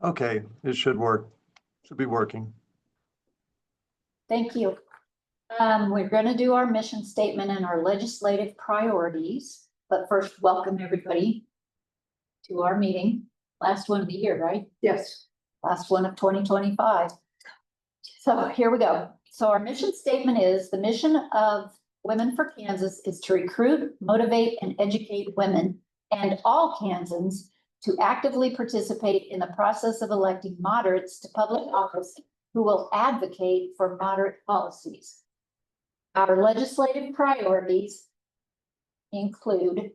Okay, it should work. Should be working. Thank you. We're going to do our mission statement and our legislative priorities, but first, welcome everybody to our meeting. Last one of the year, right? Yes. Last one of 2025. So here we go. So our mission statement is the mission of Women for Kansas is to recruit, motivate, and educate women and all Kansans to actively participate in the process of electing moderates to public office who will advocate for moderate policies. Our legislative priorities include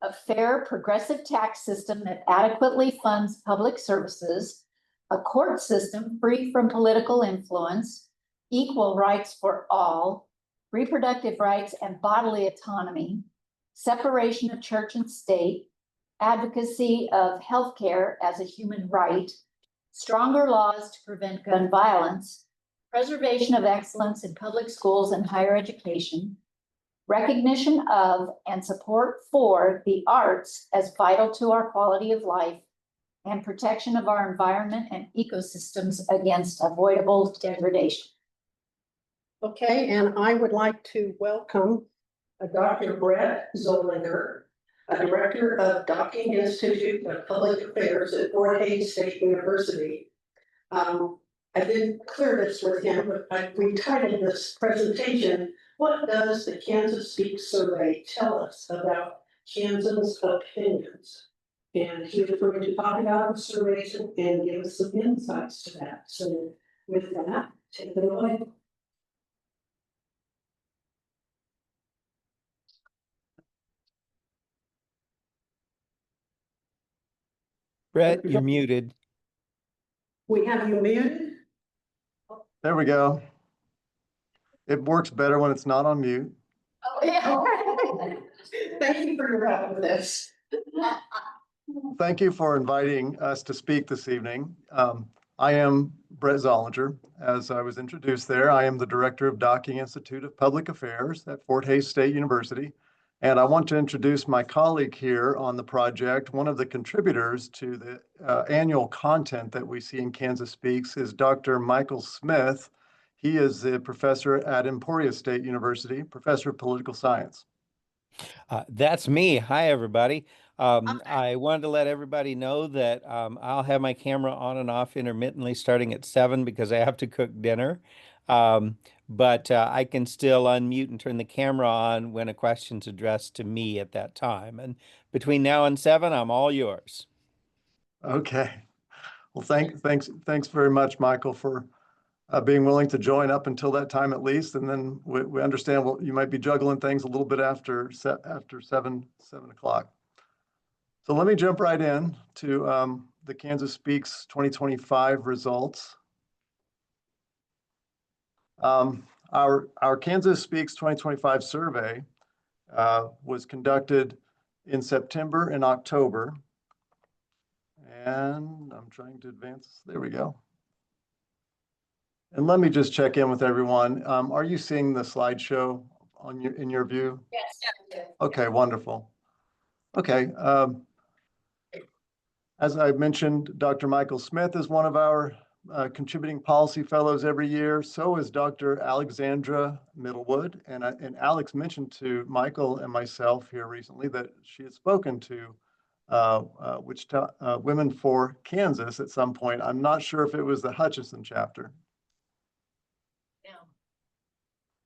a fair, progressive tax system that adequately funds public services, a court system free from political influence, equal rights for all, reproductive rights and bodily autonomy, separation of church and state, advocacy of healthcare as a human right, stronger laws to prevent gun violence, preservation of excellence in public schools and higher education, recognition of and support for the arts as vital to our quality of life, and protection of our environment and ecosystems against avoidable degradation. Okay, and I would like to welcome Dr. Brett Zollinger, a director of Docking Institute of Public Affairs at Fort Hays State University. I didn't clear this with him, but we titled this presentation, "What does the Kansas Speak Survey tell us about Kansans' opinions?" And he was going to talk about the surveys and give us some insights to that. So with that, take it away. Brett, you're muted. We have you muted. There we go. It works better when it's not on mute. Oh, yeah. Thank you for your help with this. Thank you for inviting us to speak this evening. I am Brett Zollinger. As I was introduced there, I am the director of Docking Institute of Public Affairs at Fort Hays State University. And I want to introduce my colleague here on the project. One of the contributors to the annual content that we see in Kansas Speaks is Dr. Michael Smith. He is a professor at Emporia State University, professor of political science. That's me. Hi, everybody. I wanted to let everybody know that I'll have my camera on and off intermittently starting at 7 because I have to cook dinner. But I can still unmute and turn the camera on when a question's addressed to me at that time. And between now and 7, I'm all yours. Okay. Well, thanks very much, Michael, for being willing to join up until that time at least. And then we understand you might be juggling things a little bit after 7 o'clock. So let me jump right in to the Kansas Speaks 2025 results. Our Kansas Speaks 2025 survey was conducted in September and October. And I'm trying to advance. There we go. And let me just check in with everyone. Are you seeing the slideshow in your view? Yes. Okay, wonderful. Okay. As I mentioned, Dr. Michael Smith is one of our contributing policy fellows every year. So is Dr. Alexandra Middlewood. And Alex mentioned to Michael and myself here recently that she had spoken to Women for Kansas at some point. I'm not sure if it was the Hutchinson chapter.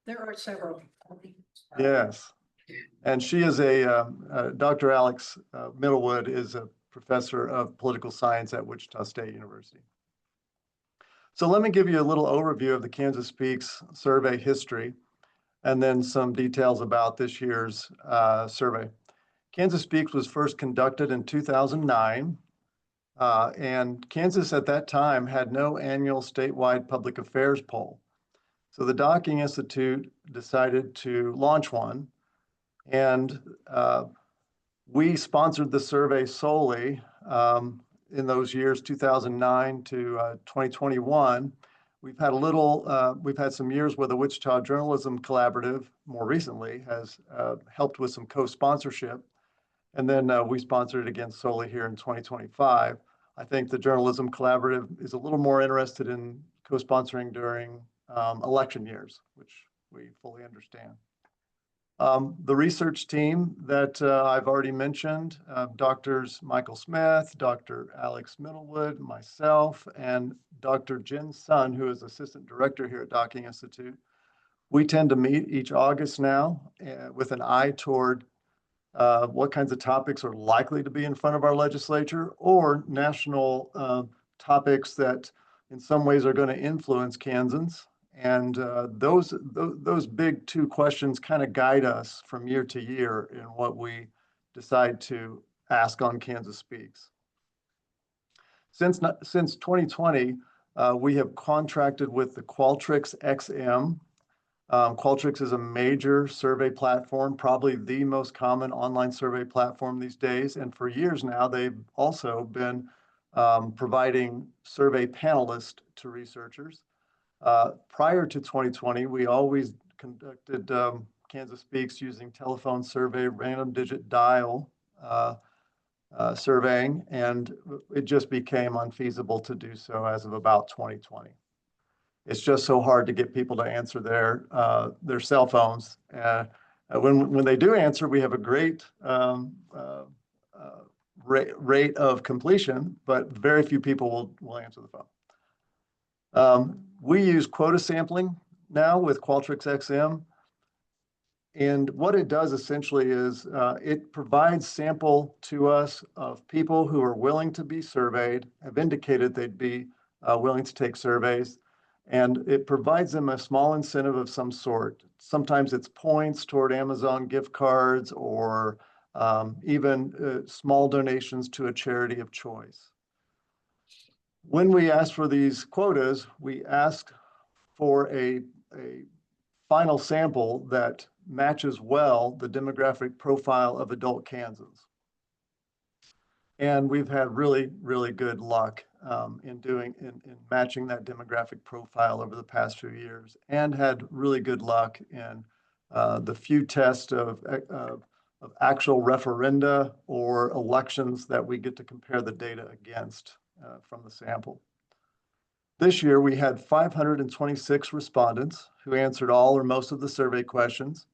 There are several. Yes. And she is Dr. Alex Middlewood is a professor of political science at Wichita State University. So let me give you a little overview of the Kansas Speaks survey history and then some details about this year's survey. Kansas Speaks was first conducted in 2009, and Kansas at that time had no annual statewide public affairs poll. So the Docking Institute decided to launch one, and we sponsored the survey solely in those years, 2009 to 2021. We've had some years where the Wichita Journalism Collaborative, more recently, has helped with some co-sponsorship. And then we sponsored it again solely here in 2025. I think the Journalism Collaborative is a little more interested in co-sponsoring during election years, which we fully understand. The research team that I've already mentioned, Doctors Michael Smith, Dr. Alex Middlewood, myself, and Dr. Jen Sun, who is Assistant Director here at Docking Institute. We tend to meet each August now with an eye toward what kinds of topics are likely to be in front of our legislature, or national topics that in some ways are going to influence Kansans. And those big two questions kind of guide us from year to year in what we decide to ask on Kansas Speaks. Since 2020, we have contracted with the Qualtrics XM. Qualtrics is a major survey platform, probably the most common online survey platform these days. And for years now, they've also been providing survey panelists to researchers. Prior to 2020, we always conducted Kansas Speaks using telephone survey, random digit dial surveying, and it just became unfeasible to do so as of about 2020. It's just so hard to get people to answer their cell phones. When they do answer, we have a great rate of completion, but very few people will answer the phone. We use quota sampling now with Qualtrics XM. And what it does essentially is it provides sample to us of people who are willing to be surveyed, have indicated they'd be willing to take surveys, and it provides them a small incentive of some sort. Sometimes it's points toward Amazon gift cards, or even small donations to a charity of choice. When we ask for these quotas, we ask for a final sample that matches well the demographic profile of adult Kansans. And we've had really, really good luck in matching that demographic profile over the past few years, and had really good luck in the few tests of actual referenda or elections that we get to compare the data against from the sample. This year, we had 526 respondents who answered all or most of the survey questions.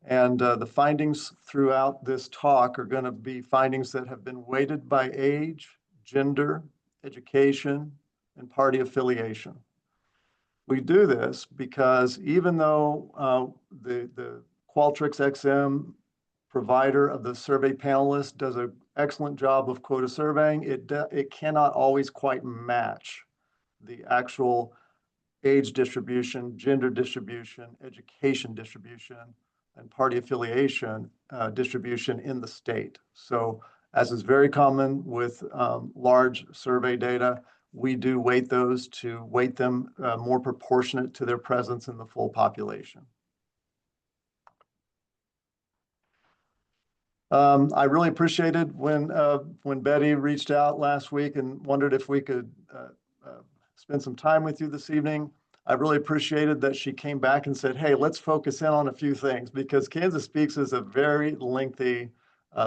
And the findings throughout this talk are going to be findings that have been weighted by age, gender, education, and party affiliation. We do this because even though the Qualtrics XM provider of the survey panelists does an excellent job of quota surveying, it cannot always quite match the actual age distribution, gender distribution, education distribution, and party affiliation distribution in the state. So, as is very common with large survey data, we do weight them more proportionate to their presence in the full population. I really appreciated when Betty reached out last week and wondered if we could spend some time with you this evening. I really appreciated that she came back and said, hey, let's focus in on a few things, because Kansas Speaks is a very lengthy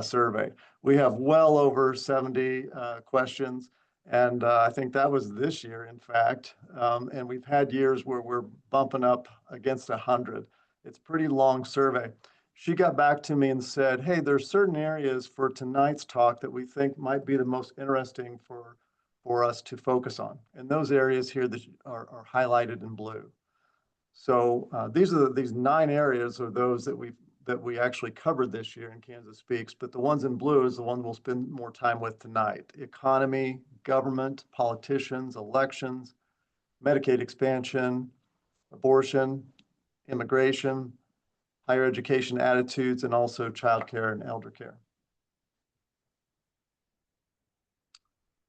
survey. We have well over 70 questions, and I think that was this year, in fact. And we've had years where we're bumping up against 100. It's a pretty long survey. She got back to me and said, hey, there's certain areas for tonight's talk that we think might be the most interesting for us to focus on. And those areas here that are highlighted in blue. So these 9 areas are those that we actually covered this year in Kansas Speaks, but the ones in blue is the one we'll spend more time with tonight. Economy, government, politicians, elections, Medicaid expansion, abortion, immigration, higher education attitudes, and also childcare and elder care.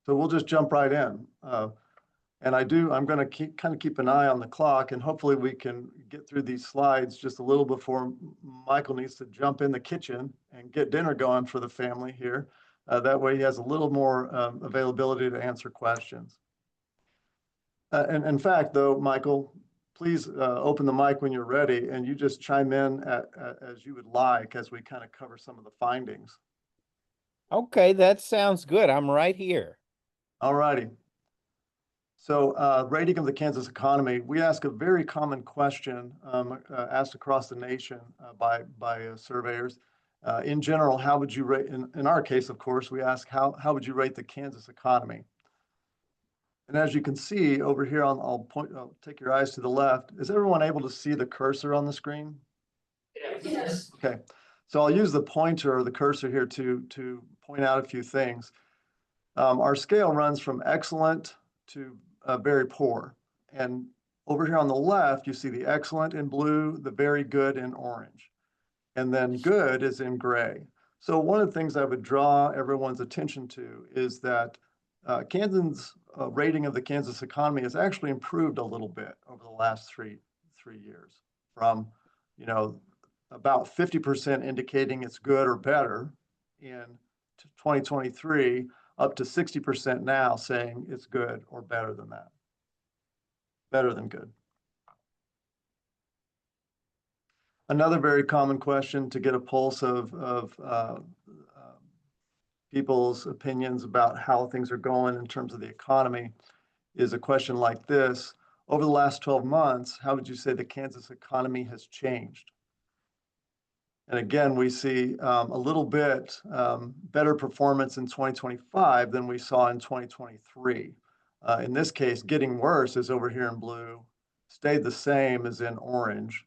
So we'll just jump right in. And I'm going to keep an eye on the clock, and hopefully we can get through these slides just a little before Michael needs to jump in the kitchen and get dinner going for the family here. That way he has a little more availability to answer questions. And in fact, though, Michael, please open the mic when you're ready, and you just chime in as you would like as we kind of cover some of the findings. Okay, that sounds good. I'm right here. All righty. So rating of the Kansas economy, we ask a very common question asked across the nation by surveyors. In general, how would you rate, in our case, of course, we ask how would you rate the Kansas economy? And as you can see over here I'll take your eyes to the left. Is everyone able to see the cursor on the screen? Yes. Okay, so I'll use the pointer or the cursor here to point out a few things. Our scale runs from excellent to very poor. And over here on the left, you see the excellent in blue, the very good in orange. And then good is in gray. So one of the things I would draw everyone's attention to is that Kansas rating of the Kansas economy has actually improved a little bit over the last three years, from about 50% indicating it's good or better in 2023 up to 60% now saying it's good or better than that, better than good. Another very common question to get a pulse of people's opinions about how things are going in terms of the economy is a question like this. Over the last 12 months, how would you say the Kansas economy has changed? And again, we see a little bit better performance in 2025 than we saw in 2023. In this case, getting worse is over here in blue, stayed the same as in orange.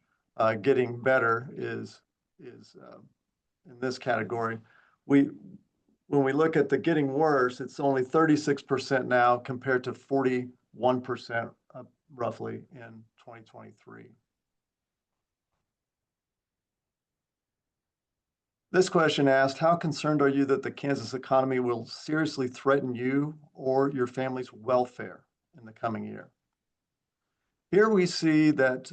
Getting better is in this category. When we look at the getting worse, it's only 36% now compared to 41% roughly in 2023. This question asked, how concerned are you that the Kansas economy will seriously threaten you or your family's welfare in the coming year? Here we see that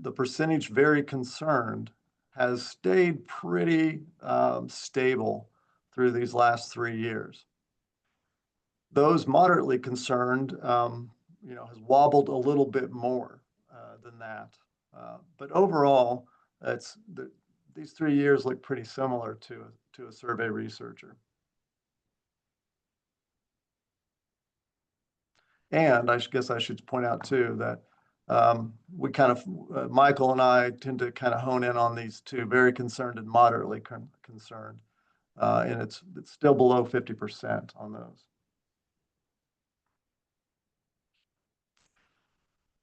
the percentage very concerned has stayed pretty stable through these last 3 years. Those moderately concerned, has wobbled a little bit more than that. But overall, these 3 years look pretty similar to a survey researcher. And I guess I should point out too that we kind of, Michael and I tend to kind of hone in on these two, very concerned and moderately concerned. And it's still below 50% on those.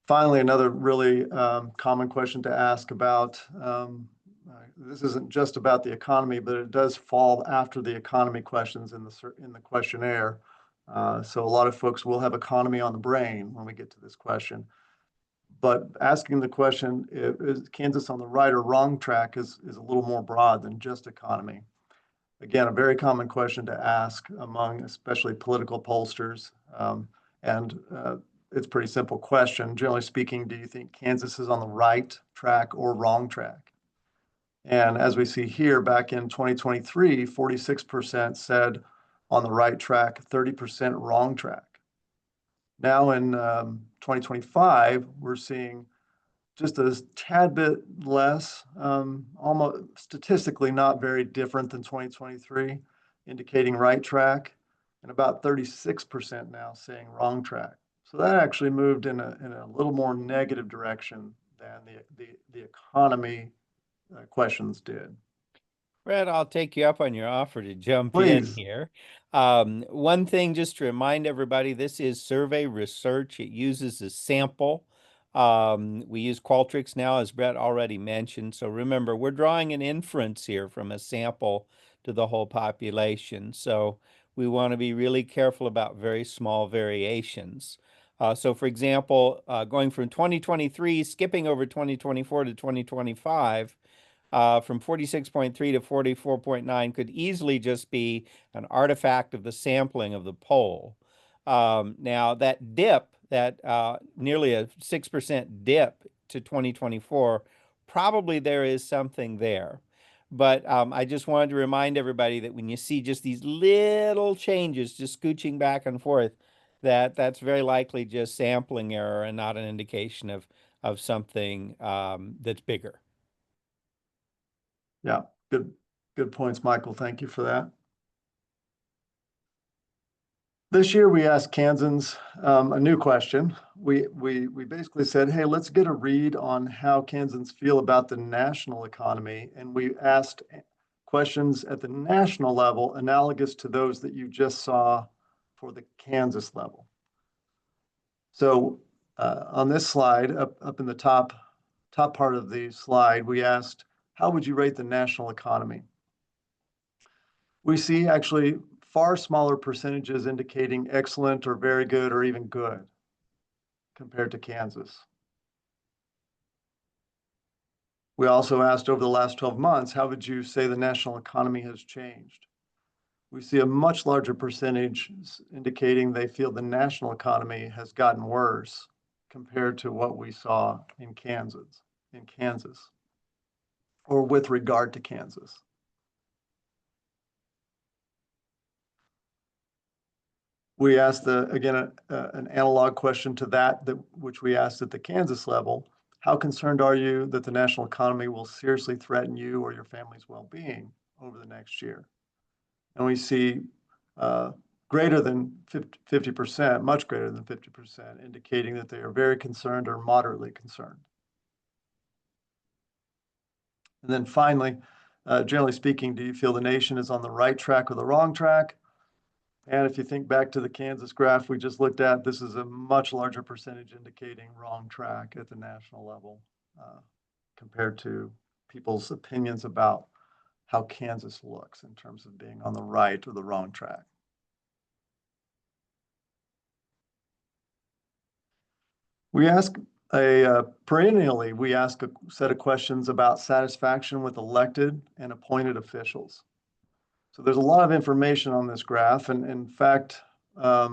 Finally, another really common question to ask about, this isn't just about the economy, but it does fall after the economy questions in the questionnaire. So a lot of folks will have economy on the brain when we get to this question. But asking the question, is Kansas on the right or wrong track is a little more broad than just economy. Again, a very common question to ask among especially political pollsters. It's a pretty simple question. Generally speaking, do you think Kansas is on the right track or wrong track? And as we see here, back in 2023, 46% said on the right track, 30% wrong track. Now in 2025, we're seeing just a tad bit less, almost statistically not very different than 2023, indicating right track, and about 36% now saying wrong track. So that actually moved in a little more negative direction than the economy questions did. Brett, I'll take you up on your offer to jump Please. in here. One thing just to remind everybody, this is survey research. It uses a sample. We use Qualtrics now, as Brett already mentioned. So remember, we're drawing an inference here from a sample to the whole population. So we want to be really careful about very small variations. So for example, going from 2023, skipping over 2024 to 2025, from 46.3 to 44.9 could easily just be an artifact of the sampling of the poll. Now that dip, that nearly a 6% dip to 2024, probably there is something there. But I just wanted to remind everybody that when you see just these little changes, just scooching back and forth, that's very likely just sampling error and not an indication of something that's bigger. Yeah, good points, Michael. Thank you for that. This year, we asked Kansans a new question. We basically said, hey, let's get a read on how Kansans feel about the national economy. And we asked questions at the national level analogous to those that you just saw for the Kansas level. So on this slide, up in the top part of the slide, we asked, how would you rate the national economy? We see actually far smaller percentages indicating excellent or very good or even good compared to Kansas. We also asked over the last 12 months, how would you say the national economy has changed? We see a much larger percentage indicating they feel the national economy has gotten worse compared to what we saw in Kansas, or with regard to Kansas. We asked again, an analog question to that which we asked at the Kansas level. How concerned are you that the national economy will seriously threaten you or your family's well-being over the next year? And we see greater than 50%, much greater than 50%, indicating that they are very concerned or moderately concerned. And then finally, generally speaking, do you feel the nation is on the right track or the wrong track? And if you think back to the Kansas graph we just looked at, this is a much larger percentage indicating wrong track at the national level compared to people's opinions about how Kansas looks in terms of being on the right or the wrong track. We ask perennially, we ask a set of questions about satisfaction with elected and appointed officials. So there's a lot of information on this graph. And in fact, I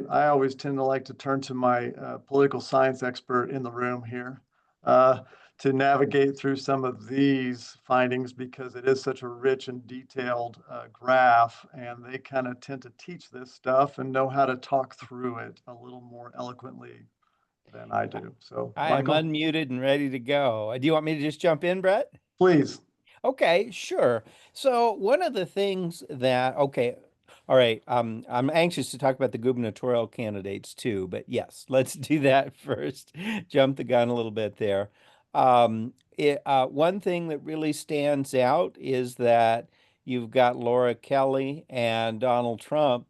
always tend to like to turn to my political science expert in the room here to navigate through some of these findings because it is such a rich and detailed graph, and they kind of tend to teach this stuff and know how to talk through it a little more eloquently than I do. So, I Michael, am unmuted and ready to go. Do you want me to just jump in, Brett? please. Okay, sure. So one of the things that, okay, all right, I'm anxious to talk about the gubernatorial candidates too, but yes, let's do that first. Jump the gun a little bit there. One thing that really stands out is that you've got Laura Kelly and Donald Trump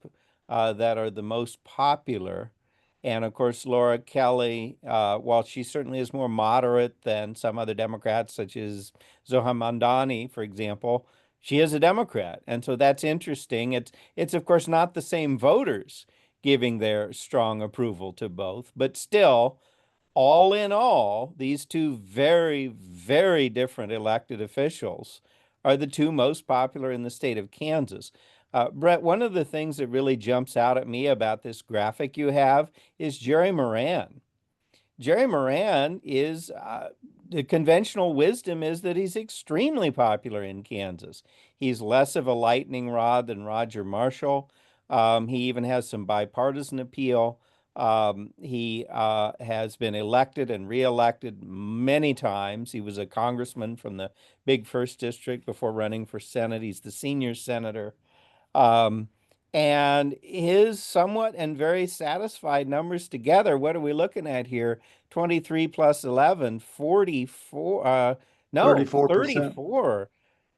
that are the most popular. And of course, Laura Kelly, while she certainly is more moderate than some other Democrats, such as Zohar Mamdani, for example, she is a Democrat. And so that's interesting. It's of course not the same voters giving their strong approval to both, but still, all in all, these two very, very different elected officials are the two most popular in the state of Kansas. Brett, one of the things that really jumps out at me about this graphic you have is Jerry Moran. Jerry Moran is, the conventional wisdom is that he's extremely popular in Kansas. He's less of a lightning rod than Roger Marshall. He even has some bipartisan appeal. He has been elected and reelected many times. He was a congressman from the big first district before running for Senate. He's the senior senator. And his somewhat and very satisfied numbers together, what are we looking at here? 23 plus 11, 44, no, 34%. 34.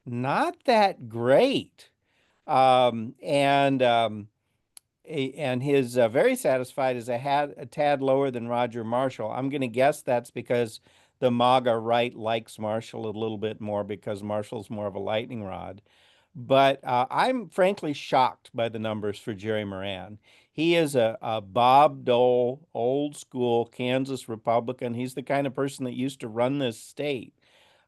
Not that great. Um, and um, and his very satisfied is a tad lower than Roger Marshall. I'm going to guess that's because the MAGA right likes Marshall a little bit more because Marshall's more of a lightning rod. But I'm frankly shocked by the numbers for Jerry Moran. He is a Bob Dole, old school Kansas Republican. He's the kind of person that used to run this state.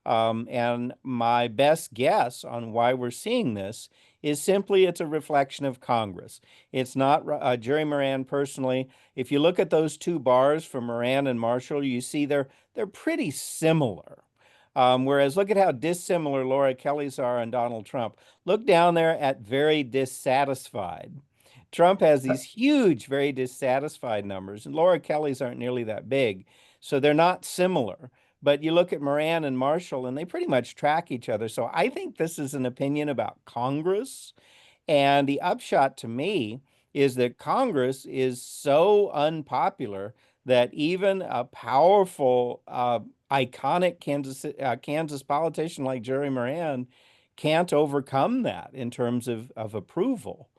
And my best guess on why we're seeing this is simply it's a reflection of Congress. It's not Jerry Moran personally. If you look at those two bars for Moran and Marshall, you see they're pretty similar. Whereas look at how dissimilar Laura Kelly's are and Donald Trump. Look down there at very dissatisfied. Trump has these huge, very dissatisfied numbers, and Laura Kelly's aren't nearly that big. So they're not similar. But you look at Moran and Marshall, and they pretty much track each other. So I think this is an opinion about Congress. And the upshot to me is that Congress is so unpopular that even a powerful, iconic Kansas politician like Jerry Moran can't overcome that in terms of approval.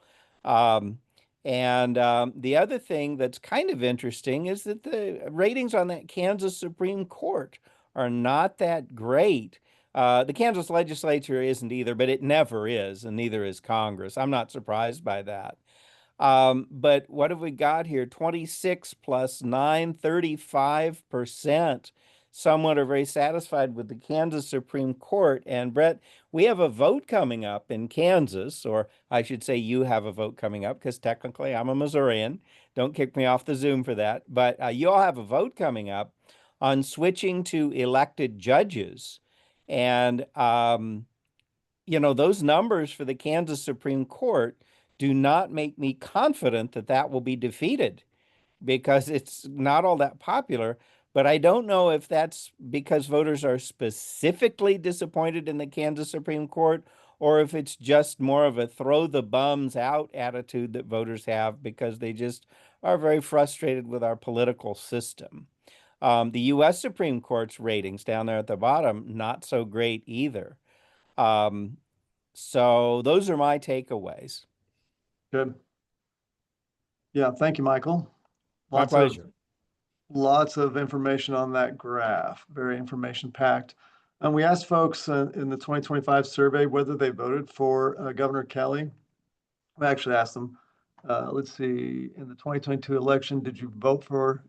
Um, and the other thing that's kind of interesting is that the ratings on that Kansas Supreme Court are not that great. The Kansas legislature isn't either, but it never is, and neither is Congress. I'm not surprised by that. But what have we got here? 26 plus 9, 35%. Somewhat are very satisfied with the Kansas Supreme Court. And Brett, we have a vote coming up in Kansas, or I should say you have a vote coming up because technically I'm a Missourian. Don't kick me off the Zoom for that. But you all have a vote coming up on switching to elected judges. And, those numbers for the Kansas Supreme Court do not make me confident that that will be defeated because it's not all that popular. But I don't know if that's because voters are specifically disappointed in the Kansas Supreme Court or if it's just more of a throw the bums out attitude that voters have because they just are very frustrated with our political system. The U.S. Supreme Court's ratings down there at the bottom, not so great either. So those are my takeaways. Good. Yeah, thank you, Michael. My Lots pleasure. lots of information on that graph, very information packed. And we asked folks in the 2025 survey whether they voted for Governor Kelly. We actually asked them, let's see, in the 2022 election, did you vote for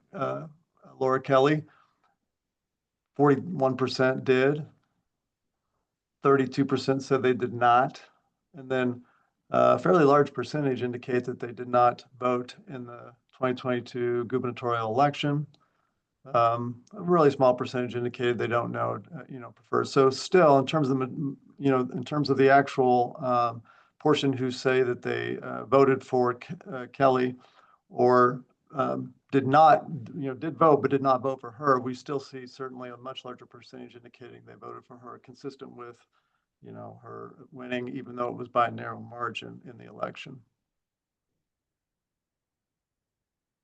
Laura Kelly? 41% did. 32% said they did not. And then a fairly large percentage indicate that they did not vote in the 2022 gubernatorial election. A really small percentage indicated they don't know, prefer. So still, in terms of the actual portion who say that they voted for Kelly or did not, did vote but did not vote for her, we still see certainly a much larger percentage indicating they voted for her, consistent with, her winning, even though it was by a narrow margin in the election.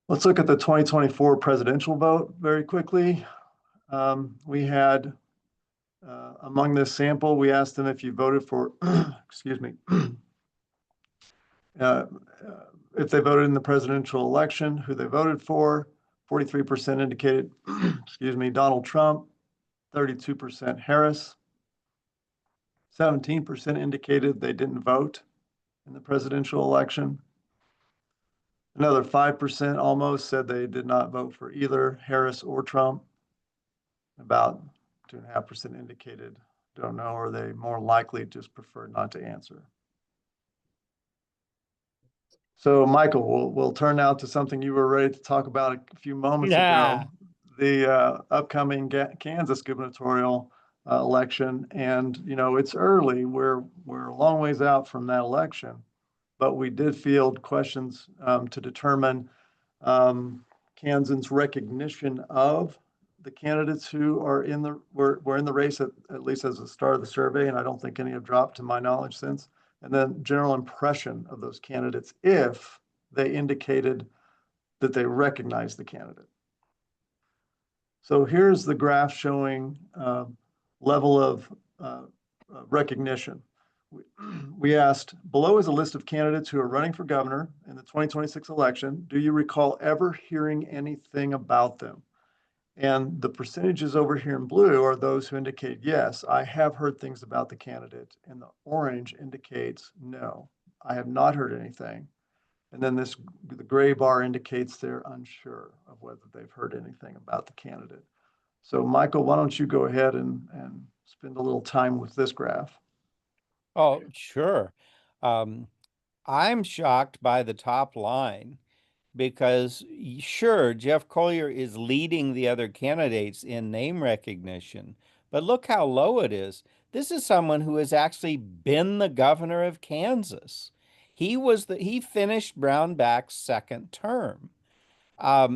Let's look at the 2024 presidential vote very quickly. We had, among this sample, we asked them if you voted for, excuse me, if they voted in the presidential election, who they voted for. 43% indicated, excuse me, Donald Trump, 32% Harris, 17% indicated they didn't vote in the presidential election. Another 5% almost said they did not vote for either Harris or Trump. About 2.5% indicated don't know, or they more likely just prefer not to answer. So, Michael, we'll turn now to something you were ready to talk about a few moments ago, the upcoming Kansas gubernatorial election. And, it's early. We're a long ways out from that election, but we did field questions to determine Kansans' recognition of the candidates who are were in the race, at least as the start of the survey, and I don't think any have dropped to my knowledge since. And then general impression of those candidates if they indicated that they recognize the candidate. So here's the graph showing level of recognition. We asked, below is a list of candidates who are running for governor in the 2026 election. Do you recall ever hearing anything about them? And the percentages over here in blue are those who indicate, yes, I have heard things about the candidate. And the orange indicates, no, I have not heard anything. And then the gray bar indicates they're unsure of whether they've heard anything about the candidate. So Michael, why don't you go ahead and spend a little time with this graph? Oh, sure. I'm shocked by the top line because sure, Jeff Collier is leading the other candidates in name recognition, but look how low it is. This is someone who has actually been the governor of Kansas. He finished Brownback's second term.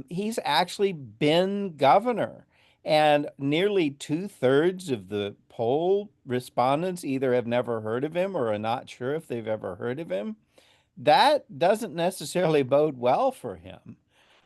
He's actually been governor, and nearly 2/3 of the poll respondents either have never heard of him or are not sure if they've ever heard of him. that doesn't necessarily bode well for him.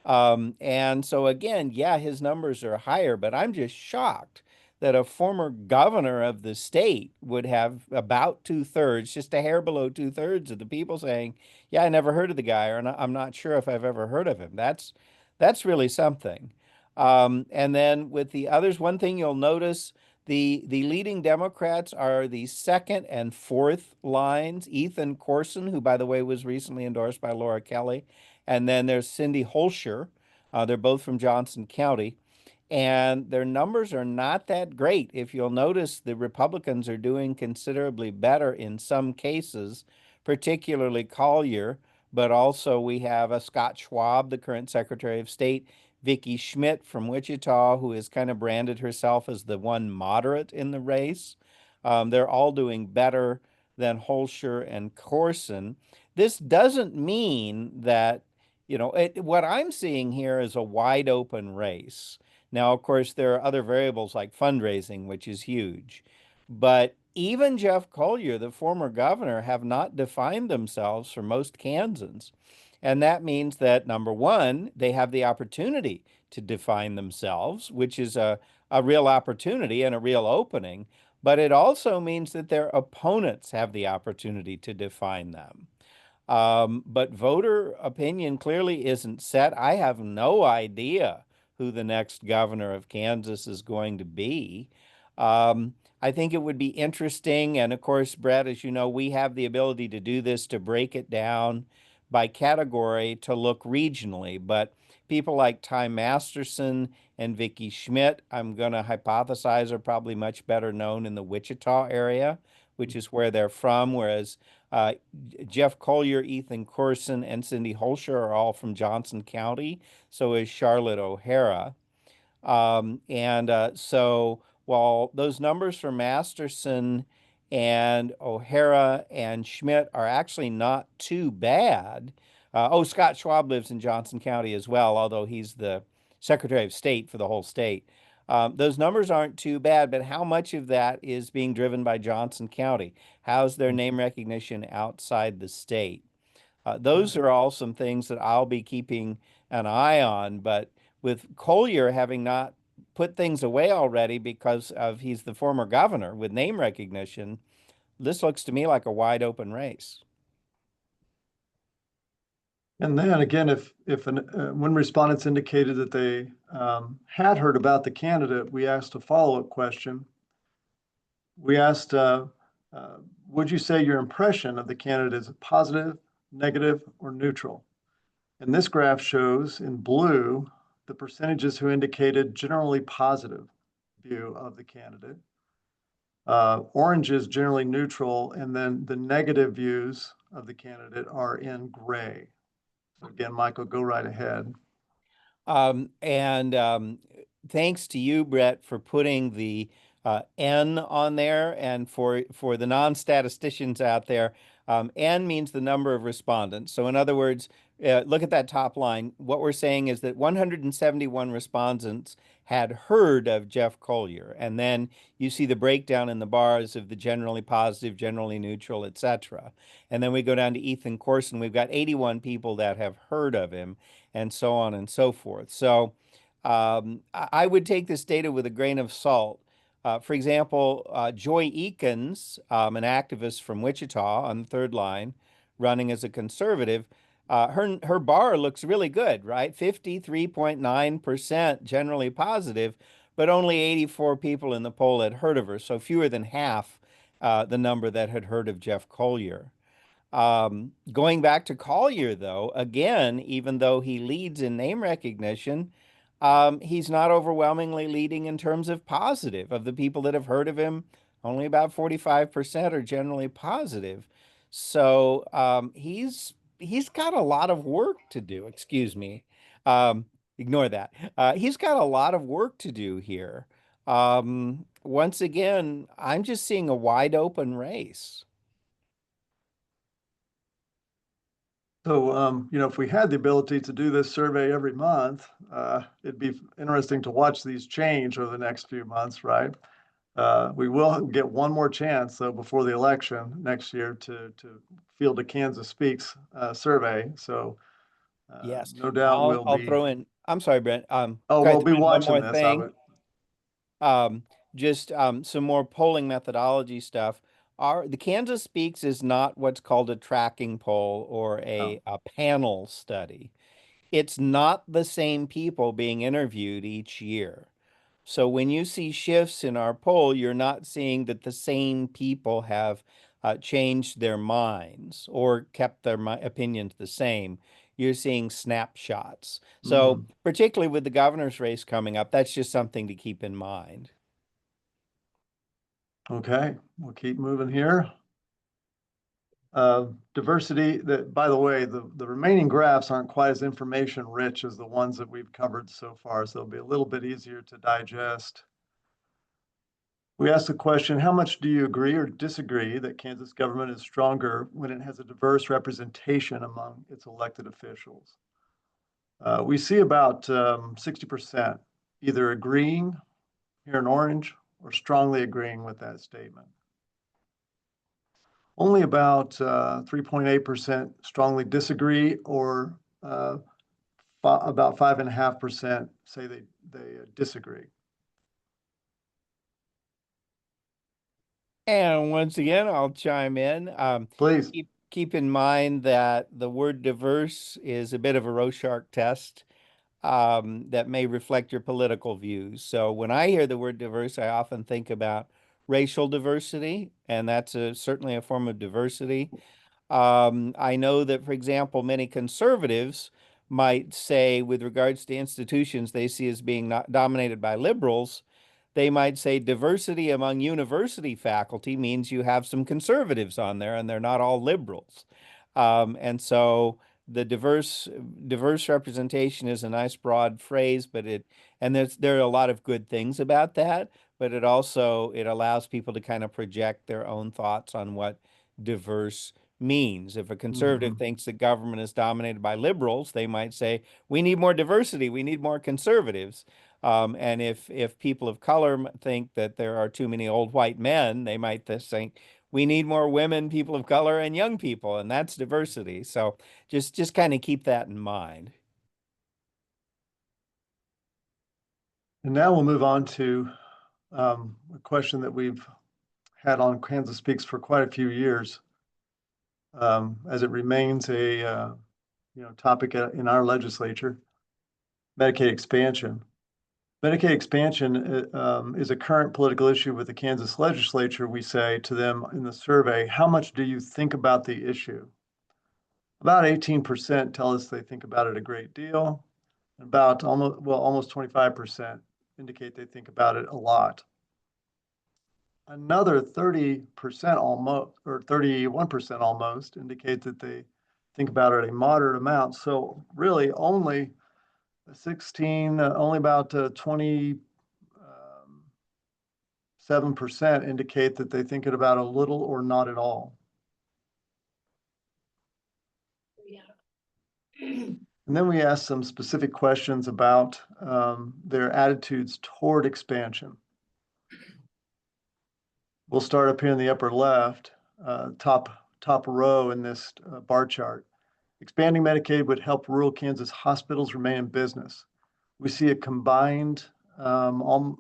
And so again, yeah, his numbers are higher, but I'm just shocked that a former governor of the state would have about 2/3, just a hair below 2/3 of the people saying, "Yeah, I never heard of the guy," or "I'm not sure if I've ever heard of him." That's really something. And then with the others, one thing you'll notice, the leading Democrats are the second and fourth lines. Ethan Corson, who by the way was recently endorsed by Laura Kelly, and then there's Cindy Holscher. They're both from Johnson County, and their numbers are not that great. If you'll notice, the Republicans are doing considerably better in some cases, particularly Collier, but also we have a Scott Schwab, the current Secretary of State, Vicky Schmidt from Wichita, who has kind of branded herself as the one moderate in the race. They're all doing better than Holscher and Corson. This doesn't mean that, what I'm seeing here is a wide open race. Now, of course, there are other variables like fundraising, which is huge. But even Jeff Collier, the former governor, have not defined themselves for most Kansans. And that means that, number one, they have the opportunity to define themselves, which is a real opportunity and a real opening. But it also means that their opponents have the opportunity to define them. But voter opinion clearly isn't set. I have no idea who the next governor of Kansas is going to be. I think it would be interesting. And of course, Brett, as you know, we have the ability to do this, to break it down by category to look regionally. But people like Ty Masterson and Vicky Schmidt, I'm going to hypothesize, are probably much better known in the Wichita area, which is where they're from, whereas uh, Jeff Collier, Ethan Corson, and Cindy Holscher are all from Johnson County. So is Charlotte O'Hara. And so while those numbers for Masterson and O'Hara and Schmidt are actually not too bad. Scott Schwab lives in Johnson County as well, although he's the Secretary of State for the whole state. Those numbers aren't too bad, but how much of that is being driven by Johnson County? How's their name recognition outside the state? Those are all some things that I'll be keeping an eye on. But with Collier having not put things away already because of he's the former governor with name recognition, this looks to me like a wide open race. And then again, if when respondents indicated that they had heard about the candidate, we asked a follow-up question. We asked, would you say your impression of the candidate is positive, negative, or neutral? And this graph shows in blue the percentages who indicated generally positive view of the candidate. Orange is generally neutral, and then the negative views of the candidate are in gray. So again, Michael, go right ahead. And thanks to you, Brett, for putting the N on there, and for the non-statisticians out there, N means the number of respondents. So in other words, look at that top line. What we're saying is that 171 respondents had heard of Jeff Collier, and then you see the breakdown in the bars of the generally positive, generally neutral, etc. And then we go down to Ethan Corson. We've got 81 people that have heard of him, and so on and so forth. So I would take this data with a grain of salt. For example, Joy Eakins, an activist from Wichita on the third line, running as a conservative, her bar looks really good, right? 53.9% generally positive, but only 84 people in the poll had heard of her, so fewer than half the number that had heard of Jeff Collier. Going back to Collier, though, again, even though he leads in name recognition, he's not overwhelmingly leading in terms of positive. Of the people that have heard of him, only about 45% are generally positive. So he's got a lot of work to do. Excuse me. Ignore that. He's got a lot of work to do here. Once again, I'm just seeing a wide open race. So, if we had the ability to do this survey every month, it'd be interesting to watch these change over the next few months, right? We will get one more chance, though, before the election next year to field a Kansas Speaks survey. So Yes, no doubt we'll I'll be. throw in, I'm sorry, Brent, Oh, can I we'll be throw in one watching more this. I thing? would. Just some more polling methodology stuff. The Kansas Speaks is not what's called a tracking poll or No. a panel study. It's not the same people being interviewed each year. So when you see shifts in our poll, you're not seeing that the same people have changed their minds or kept their opinions the same. You're seeing snapshots. So particularly with the governor's race coming up, that's just something to keep in mind. Okay, we'll keep moving here. Diversity, that, by the way, the remaining graphs aren't quite as information rich as the ones that we've covered so far, so it'll be a little bit easier to digest. We asked the question, how much do you agree or disagree that Kansas government is stronger when it has a diverse representation among its elected officials? We see about 60% either agreeing here in orange or strongly agreeing with that statement. Only about 3.8% strongly disagree, or about 5.5% say they disagree. And once again, I'll chime in. Please. Keep in mind that the word diverse is a bit of a Rorschach test that may reflect your political views. So when I hear the word diverse, I often think about racial diversity, and that's certainly a form of diversity. I know that, for example, many conservatives might say, with regards to institutions they see as being not dominated by liberals, they might say diversity among university faculty means you have some conservatives on there and they're not all liberals. And so the diverse representation is a nice broad phrase, but there are a lot of good things about that, but it allows people to kind of project their own thoughts on what diverse means. If a conservative thinks that government is dominated by liberals, they might say, we need more diversity, we need more conservatives. And if people of color think that there are too many old white men, they might think we need more women, people of color, and young people, and that's diversity. So just kind of keep that in mind. And now we'll move on to a question that we've had on Kansas Speaks for quite a few years, as it remains a topic in our legislature: Medicaid expansion. Medicaid expansion is a current political issue with the Kansas legislature. We say to them in the survey, how much do you think about the issue? About 18% tell us they think about it a great deal. About almost 25% indicate they think about it a lot. Another 30% almost, or 31% almost, indicate that they think about it a moderate amount. So really only only about 27% indicate that they think it about a little or not at all. And then we asked some specific questions about their attitudes toward expansion. We'll start up here in the upper left, top row in this bar chart. Expanding Medicaid would help rural Kansas hospitals remain in business. We see a combined about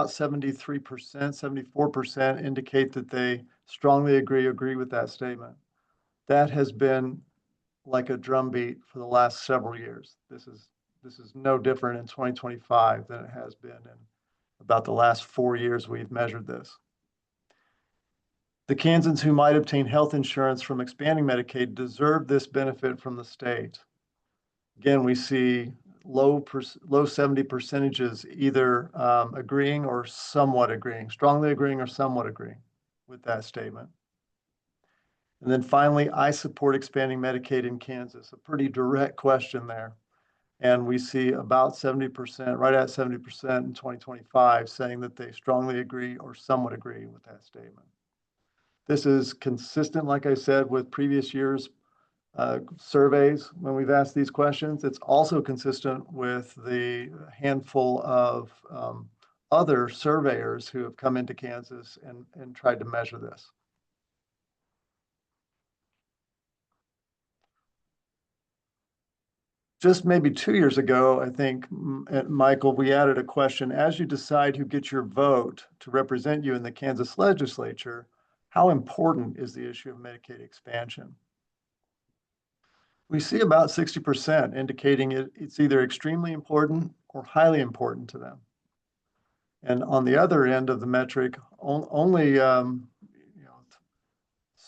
73%, 74% indicate that they strongly agree with that statement. That has been like a drumbeat for the last several years. This is no different in 2025 than it has been in about the last 4 years we've measured this. The Kansans who might obtain health insurance from expanding Medicaid deserve this benefit from the state. Again, we see low 70 percentages either agreeing or somewhat agreeing, strongly agreeing or somewhat agreeing with that statement. And then finally, I support expanding Medicaid in Kansas, a pretty direct question there. And we see about 70%, right at 70% in 2025, saying that they strongly agree or somewhat agree with that statement. This is consistent, like I said, with previous years' surveys when we've asked these questions. It's also consistent with the handful of other surveyors who have come into Kansas and tried to measure this. Just maybe 2 years ago, I think, Michael, we added a question: as you decide who gets your vote to represent you in the Kansas legislature, how important is the issue of Medicaid expansion? We see about 60% indicating it's either extremely important or highly important to them. And on the other end of the metric, only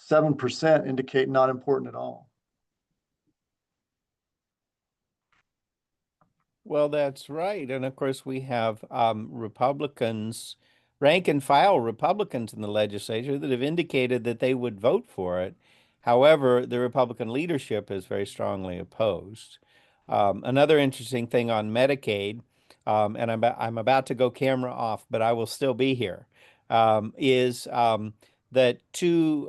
7% indicate not important at all. Well, that's right. And of course, we have Republicans, rank and file Republicans in the legislature that have indicated that they would vote for it. However, the Republican leadership is very strongly opposed. Another interesting thing on Medicaid, and I'm about to go camera off, but I will still be here, is that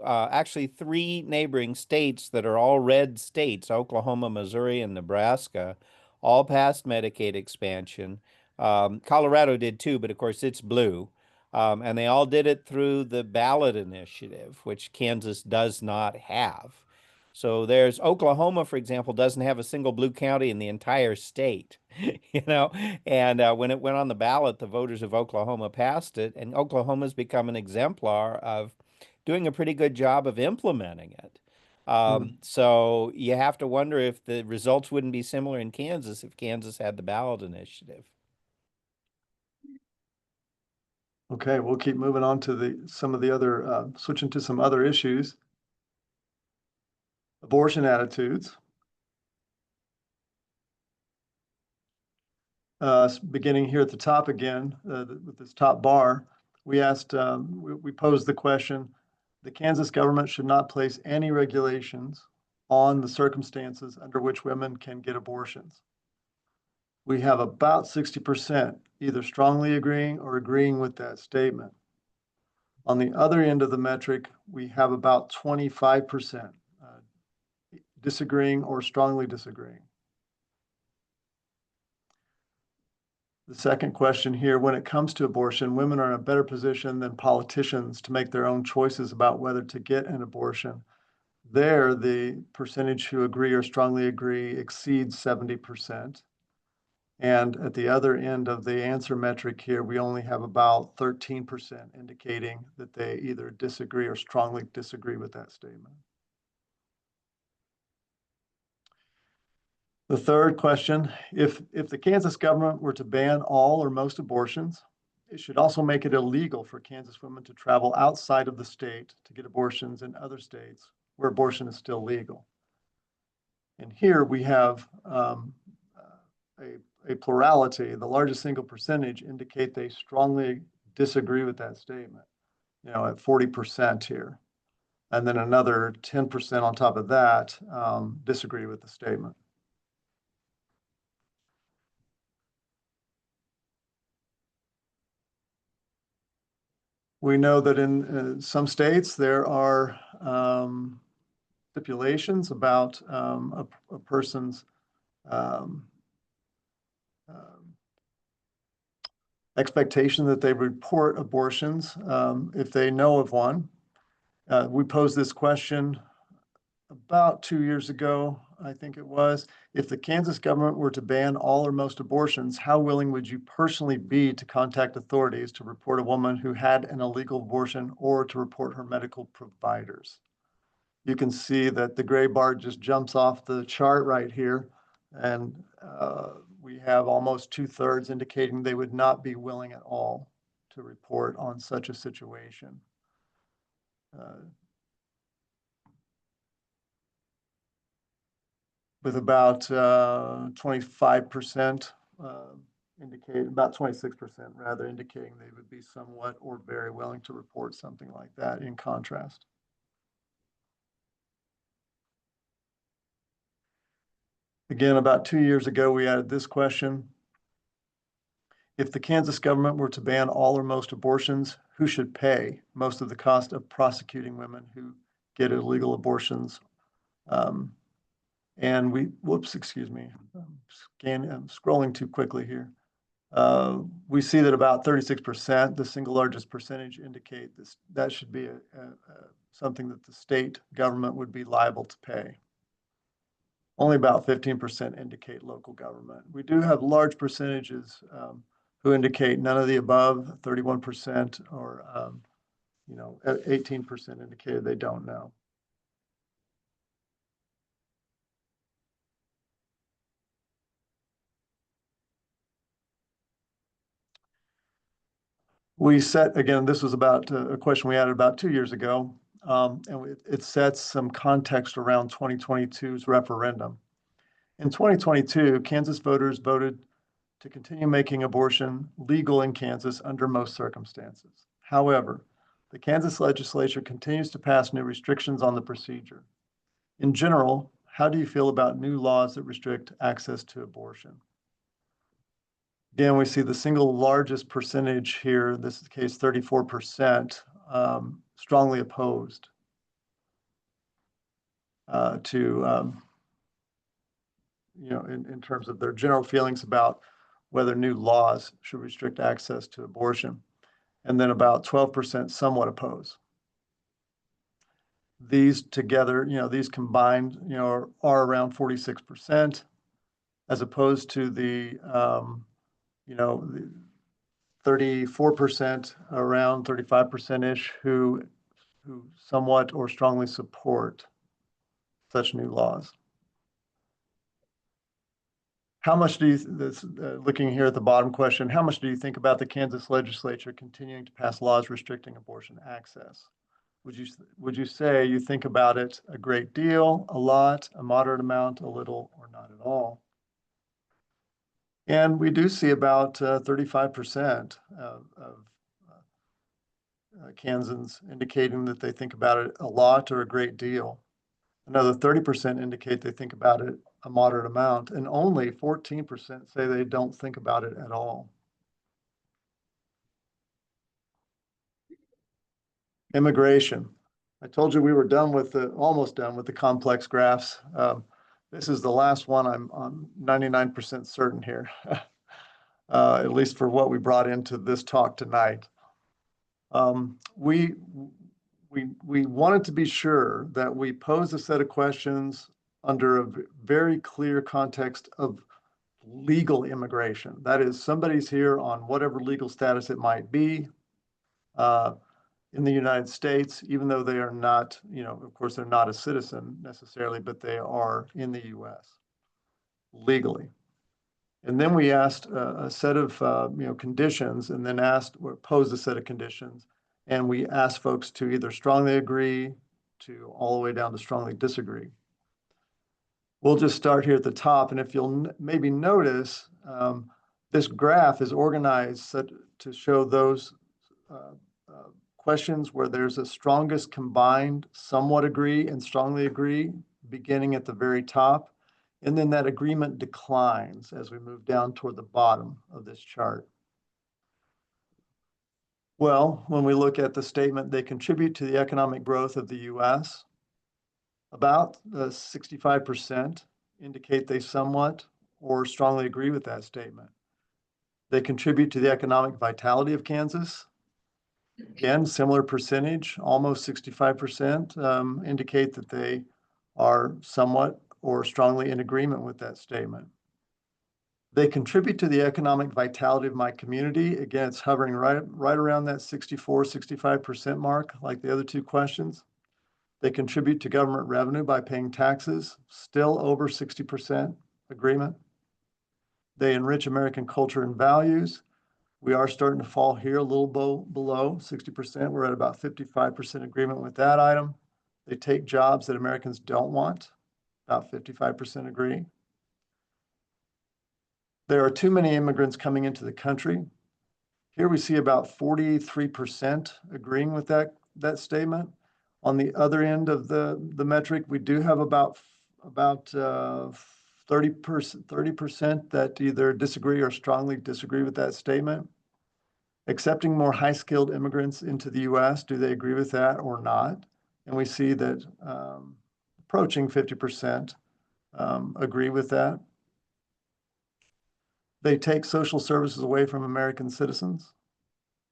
actually three neighboring states that are all red states, Oklahoma, Missouri, and Nebraska, all passed Medicaid expansion. Colorado did too, but of course it's blue. And they all did it through the ballot initiative, which Kansas does not have. So there's Oklahoma, for example, doesn't have a single blue county in the entire state, and when it went on the ballot, the voters of Oklahoma passed it, and Oklahoma's become an exemplar of doing a pretty good job of implementing it. So you have to wonder if the results wouldn't be similar in Kansas if Kansas had the ballot initiative. Okay, we'll keep moving on to some of the other, switching to some other issues. Abortion attitudes. Beginning here at the top again, with this top bar, we asked, we posed the question: the Kansas government should not place any regulations on the circumstances under which women can get abortions. We have about 60% either strongly agreeing or agreeing with that statement. On the other end of the metric, we have about 25% disagreeing or strongly disagreeing. The second question here: when it comes to abortion, women are in a better position than politicians to make their own choices about whether to get an abortion. There, the percentage who agree or strongly agree exceeds 70%. And at the other end of the answer metric here, we only have about 13% indicating that they either disagree or strongly disagree with that statement. The third question: if the Kansas government were to ban all or most abortions, it should also make it illegal for Kansas women to travel outside of the state to get abortions in other states where abortion is still legal. And here we have a plurality. The largest single percentage indicate they strongly disagree with that statement, at 40% here. And then another 10% on top of that disagree with the statement. We know that in some states there are stipulations about a person's expectation that they report abortions if they know of one. We posed this question about 2 years ago, I think it was: if the Kansas government were to ban all or most abortions, how willing would you personally be to contact authorities to report a woman who had an illegal abortion or to report her medical providers? You can see that the gray bar just jumps off the chart right here, and we have almost 2/3 indicating they would not be willing at all to report on such a situation. With about 25% indicate, about 26% rather, indicating they would be somewhat or very willing to report something like that in contrast. Again, about 2 years ago, we added this question: if the Kansas government were to ban all or most abortions, who should pay most of the cost of prosecuting women who get illegal abortions? And excuse me, I'm scrolling too quickly here. We see that about 36%, the single largest percentage, indicate this, that should be something that the state government would be liable to pay. Only about 15% indicate local government. We do have large percentages who indicate none of the above, 31%, or 18% indicated they don't know. We set, again, this was about a question we had about 2 years ago, and it sets some context around 2022's referendum. In 2022, Kansas voters voted to continue making abortion legal in Kansas under most circumstances. However, the Kansas legislature continues to pass new restrictions on the procedure. In general, how do you feel about new laws that restrict access to abortion? Again, we see the single largest percentage here, this is the case 34%, strongly opposed in terms of their general feelings about whether new laws should restrict access to abortion. And then about 12% somewhat oppose. These together, these combined, are around 46%, as opposed to the 34%, around 35%-ish who somewhat or strongly support such new laws. How much do you, looking here at the bottom question, how much do you think about the Kansas legislature continuing to pass laws restricting abortion access? Would you say you think about it a great deal, a lot, a moderate amount, a little, or not at all? And we do see about 35% of Kansans indicating that they think about it a lot or a great deal. Another 30% indicate they think about it a moderate amount, and only 14% say they don't think about it at all. Immigration. I told you we were almost done with the complex graphs. This is the last one. I'm 99% certain here, at least for what we brought into this talk tonight. We wanted to be sure that we pose a set of questions under a very clear context of legal immigration. That is, somebody's here on whatever legal status it might be in the United States, even though they are not, of course, they're not a citizen necessarily, but they are in the US legally. And then we asked a set of conditions, and then posed a set of conditions, and we asked folks to either strongly agree to all the way down to strongly disagree. We'll just start here at the top, and if you'll maybe notice, this graph is organized to show those questions where there's a strongest combined somewhat agree and strongly agree beginning at the very top, and then that agreement declines as we move down toward the bottom of this chart. Well, when we look at the statement, they contribute to the economic growth of the US, about 65% indicate they somewhat or strongly agree with that statement. They contribute to the economic vitality of Kansas. Again, similar percentage, almost 65% indicate that they are somewhat or strongly in agreement with that statement. They contribute to the economic vitality of my community. Again, it's hovering right around that 64-65% mark, like the other two questions. They contribute to government revenue by paying taxes, still over 60% agreement. They enrich American culture and values. We are starting to fall here a little below 60%. We're at about 55% agreement with that item. They take jobs that Americans don't want, about 55% agree. There are too many immigrants coming into the country. Here we see about 43% agreeing with that statement. On the other end of the metric, we do have about 30% that either disagree or strongly disagree with that statement. Accepting more high-skilled immigrants into the US, do they agree with that or not? And we see that approaching 50% agree with that. They take social services away from American citizens.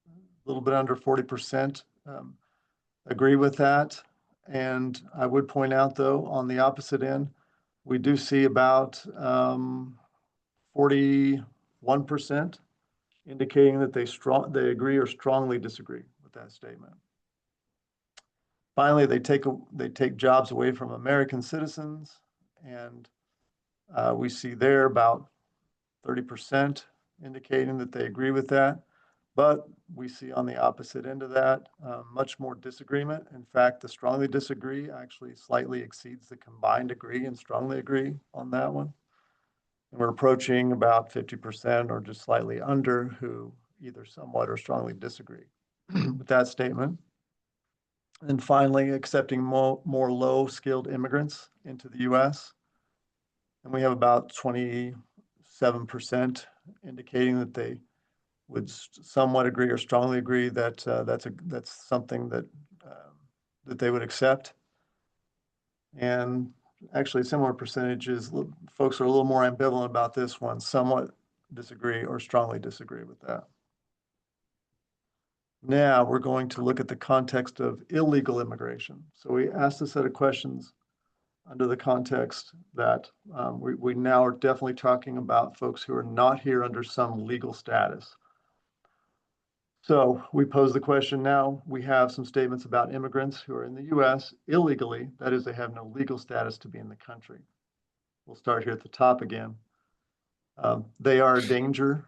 A little bit under 40% agree with that. And I would point out, though, on the opposite end, we do see about 41% indicating that they agree or strongly disagree with that statement. Finally, they take jobs away from American citizens, and we see there about 30% indicating that they agree with that. But we see on the opposite end of that, much more disagreement. In fact, the strongly disagree actually slightly exceeds the combined agree and strongly agree on that one. And we're approaching about 50% or just slightly under who either somewhat or strongly disagree with that statement. And finally, accepting more low-skilled immigrants into the U.S. And we have about 27% indicating that they would somewhat agree or strongly agree that that's something that they would accept. And actually, similar percentages, folks are a little more ambivalent about this one, somewhat disagree or strongly disagree with that. Now we're going to look at the context of illegal immigration. So we asked a set of questions under the context that we now are definitely talking about folks who are not here under some legal status. So we pose the question now, we have some statements about immigrants who are in the US illegally, that is, they have no legal status to be in the country. We'll start here at the top again. They are a danger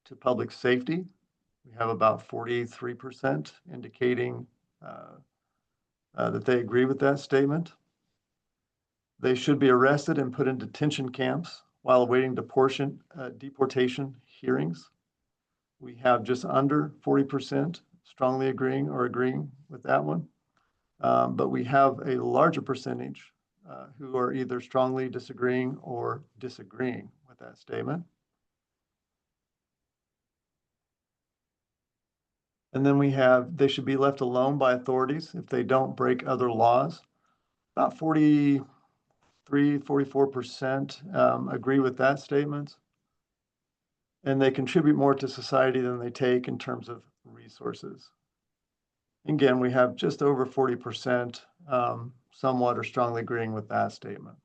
to public safety. We have about 43% indicating that they agree with that statement. They should be arrested and put in detention camps while awaiting deportation hearings. We have just under 40% strongly agreeing with that one. But we have a larger percentage who are either strongly disagreeing or disagreeing with that statement. And then we have, they should be left alone by authorities if they don't break other laws. About 44% agree with that statement. And they contribute more to society than they take in terms of resources. Again, we have just over 40% somewhat or strongly agreeing with that statement.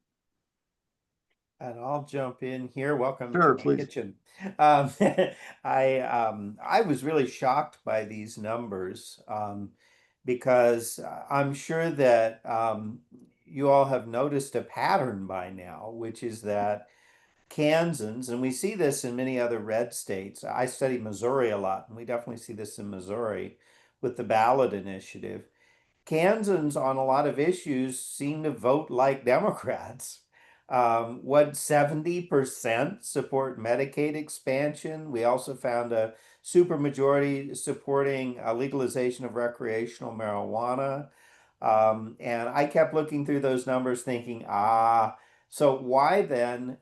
And I'll jump in here. Welcome Sure, to my please. kitchen. I was really shocked by these numbers because I'm sure that you all have noticed a pattern by now, which is that Kansans, and we see this in many other red states. I study Missouri a lot, and we definitely see this in Missouri with the ballot initiative. Kansans on a lot of issues seem to vote like Democrats. What 70% support Medicaid expansion? We also found a supermajority supporting legalization of recreational marijuana. And I kept looking through those numbers thinking, so why then,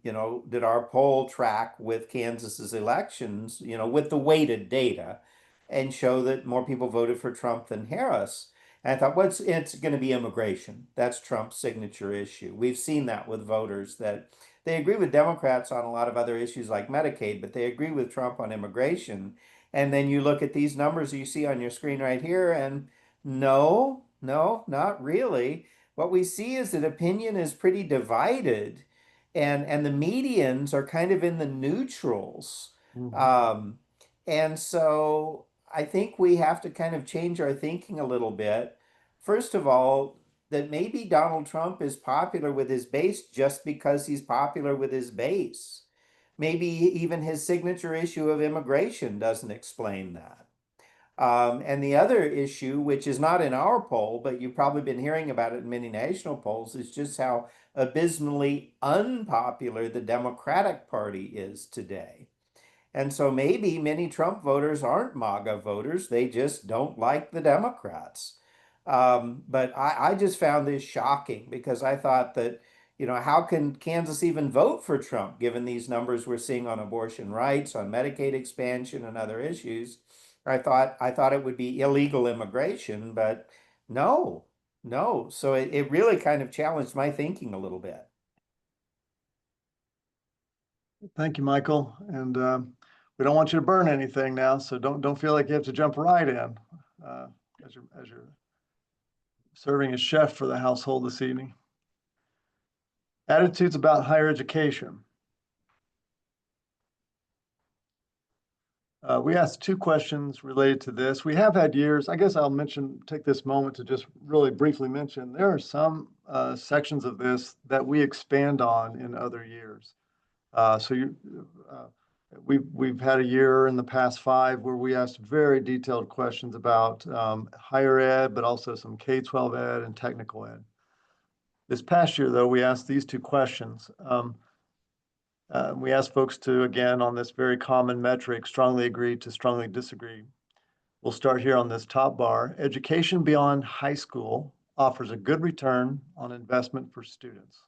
did our poll track with Kansas's elections, with the weighted data and show that more people voted for Trump than Harris? And I thought, it's going to be immigration. That's Trump's signature issue. We've seen that with voters that they agree with Democrats on a lot of other issues like Medicaid, but they agree with Trump on immigration. And then you look at these numbers you see on your screen right here, and no, not really. What we see is that opinion is pretty divided, and the medians are kind of in the neutrals. And so I think we have to kind of change our thinking a little bit. First of all, that maybe Donald Trump is popular with his base just because he's popular with his base. Maybe even his signature issue of immigration doesn't explain that. And the other issue, which is not in our poll, but you've probably been hearing about it in many national polls, is just how abysmally unpopular the Democratic Party is today. And so maybe many Trump voters aren't MAGA voters. They just don't like the Democrats. But I just found this shocking because I thought that, how can Kansas even vote for Trump given these numbers we're seeing on abortion rights, on Medicaid expansion and other issues? I thought it would be illegal immigration, but no. So it really kind of challenged my thinking a little bit. Thank you, Michael. And we don't want you to burn anything now, so don't feel like you have to jump right in as you're serving as chef for the household this evening. Attitudes about higher education. We asked 2 questions related to this. We have had years, I guess I'll take this moment to just really briefly mention, there are some sections of this that we expand on in other years. We've had a year in the past 5 where we asked very detailed questions about higher ed, but also some K-12 ed and technical ed. This past year, though, we asked these 2 questions. We asked folks to, again, on this very common metric, strongly agree to strongly disagree. We'll start here on this top bar. Education beyond high school offers a good return on investment for students.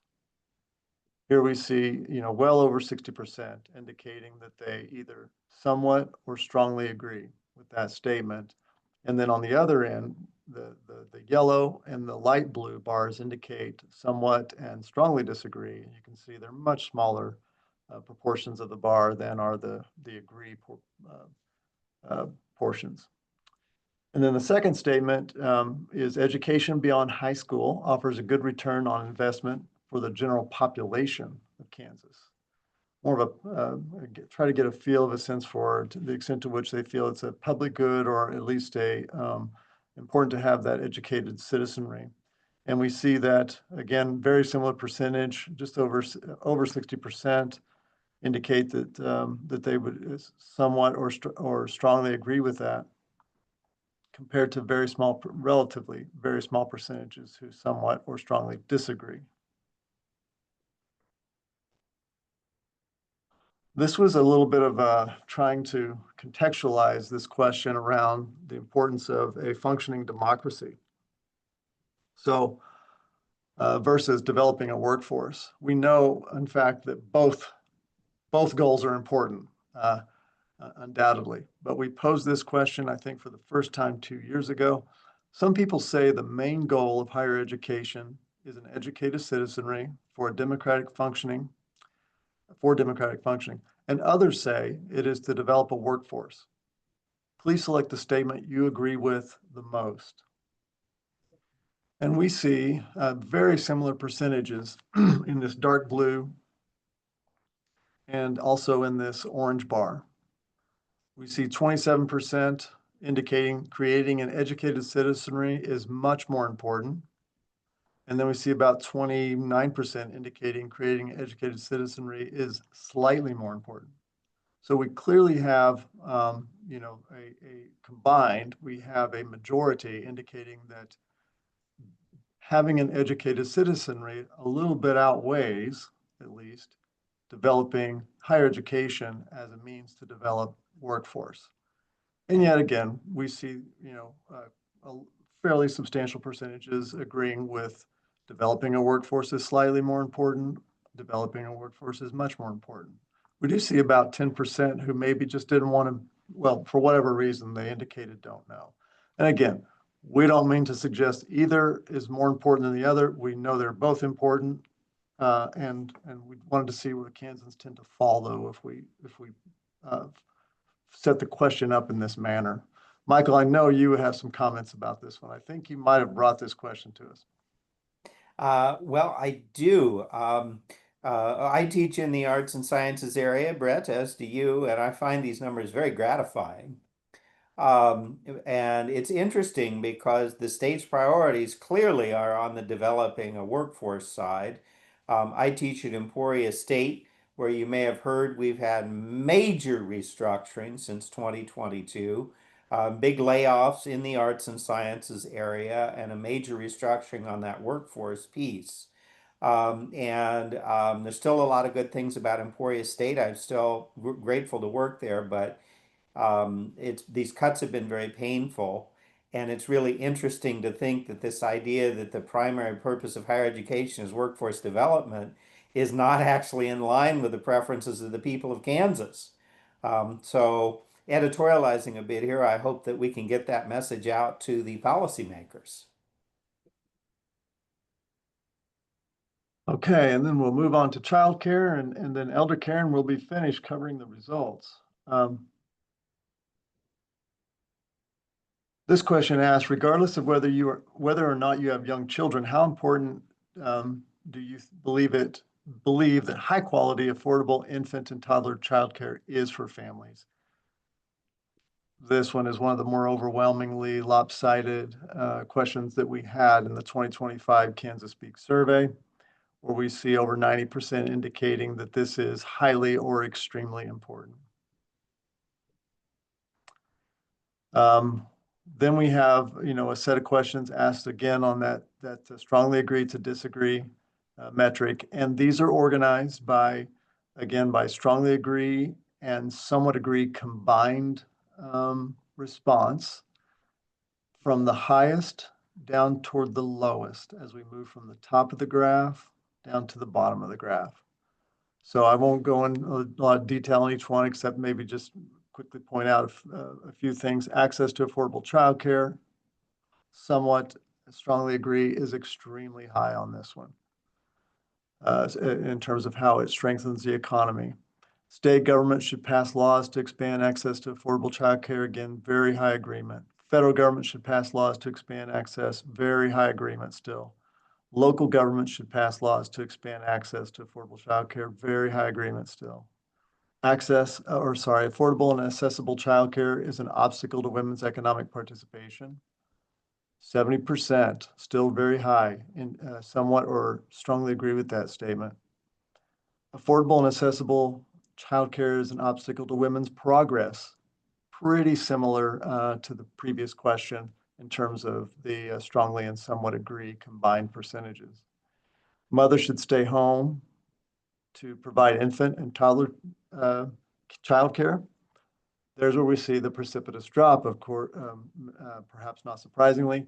Here we see, well over 60% indicating that they either somewhat or strongly agree with that statement. And then on the other end, the yellow and the light blue bars indicate somewhat and strongly disagree. You can see they're much smaller proportions of the bar than are the agree portions. And then the second statement is education beyond high school offers a good return on investment for the general population of Kansas. More of try to get a feel of a sense for the extent to which they feel it's a public good, or at least important to have that educated citizenry. And we see that, again, very similar percentage, just over 60%, indicate that they would somewhat or strongly agree with that, compared to relatively very small percentages who somewhat or strongly disagree. This was a little bit of trying to contextualize this question around the importance of a functioning democracy. So versus developing a workforce. We know, in fact, that both goals are important, undoubtedly. But we posed this question, I think, for the first time 2 years ago. Some people say the main goal of higher education is an educated citizenry for democratic functioning, and others say it is to develop a workforce. Please select the statement you agree with the most. And we see very similar percentages in this dark blue and also in this orange bar. We see 27% indicating creating an educated citizenry is much more important. And then we see about 29% indicating creating an educated citizenry is slightly more important. So we clearly have, combined, we have a majority indicating that having an educated citizenry a little bit outweighs, at least, developing higher education as a means to develop workforce. And yet again, we see, a fairly substantial percentages agreeing with developing a workforce is slightly more important. Developing a workforce is much more important. We do see about 10% who maybe just didn't want to, well, for whatever reason, they indicated don't know. And again, we don't mean to suggest either is more important than the other. We know they're both important. And we wanted to see where Kansans tend to fall, though, if we set the question up in this manner. Michael, I know you have some comments about this one. I think you might have brought this question to us. Well, I do. I teach in the arts and sciences area, Brett, as do you, and I find these numbers very gratifying. And it's interesting because the state's priorities clearly are on the developing a workforce side. I teach at Emporia State, where you may have heard we've had major restructuring since 2022, big layoffs in the arts and sciences area, and a major restructuring on that workforce piece. There's still a lot of good things about Emporia State. I'm still grateful to work there, but these cuts have been very painful. And it's really interesting to think that this idea that the primary purpose of higher education is workforce development is not actually in line with the preferences of the people of Kansas. So editorializing a bit here, I hope that we can get that message out to the policymakers. Okay, and then we'll move on to childcare and then elder care, and we'll be finished covering the results. This question asks, regardless of whether or not you have young children, how important do you believe that high quality, affordable infant and toddler childcare is for families? This one is one of the more overwhelmingly lopsided questions that we had in the 2025 Kansas Speak survey, where we see over 90% indicating that this is highly or extremely important. Then we have, a set of questions asked again on that strongly agree to disagree metric. And these are organized by strongly agree and somewhat agree combined response from the highest down toward the lowest as we move from the top of the graph down to the bottom of the graph. So I won't go in a lot of detail on each one, except maybe just quickly point out a few things. Access to affordable childcare, somewhat strongly agree, is extremely high on this one in terms of how it strengthens the economy. State government should pass laws to expand access to affordable childcare. Again, very high agreement. Federal government should pass laws to expand access. Very high agreement still. Local government should pass laws to expand access to affordable childcare. Very high agreement still. Affordable and accessible childcare is an obstacle to women's economic participation. 70%, still very high, in somewhat or strongly agree with that statement. Affordable and accessible childcare is an obstacle to women's progress. Pretty similar to the previous question in terms of the strongly and somewhat agree combined percentages. Mothers should stay home to provide infant and toddler childcare. There's where we see the precipitous drop, of course, perhaps not surprisingly,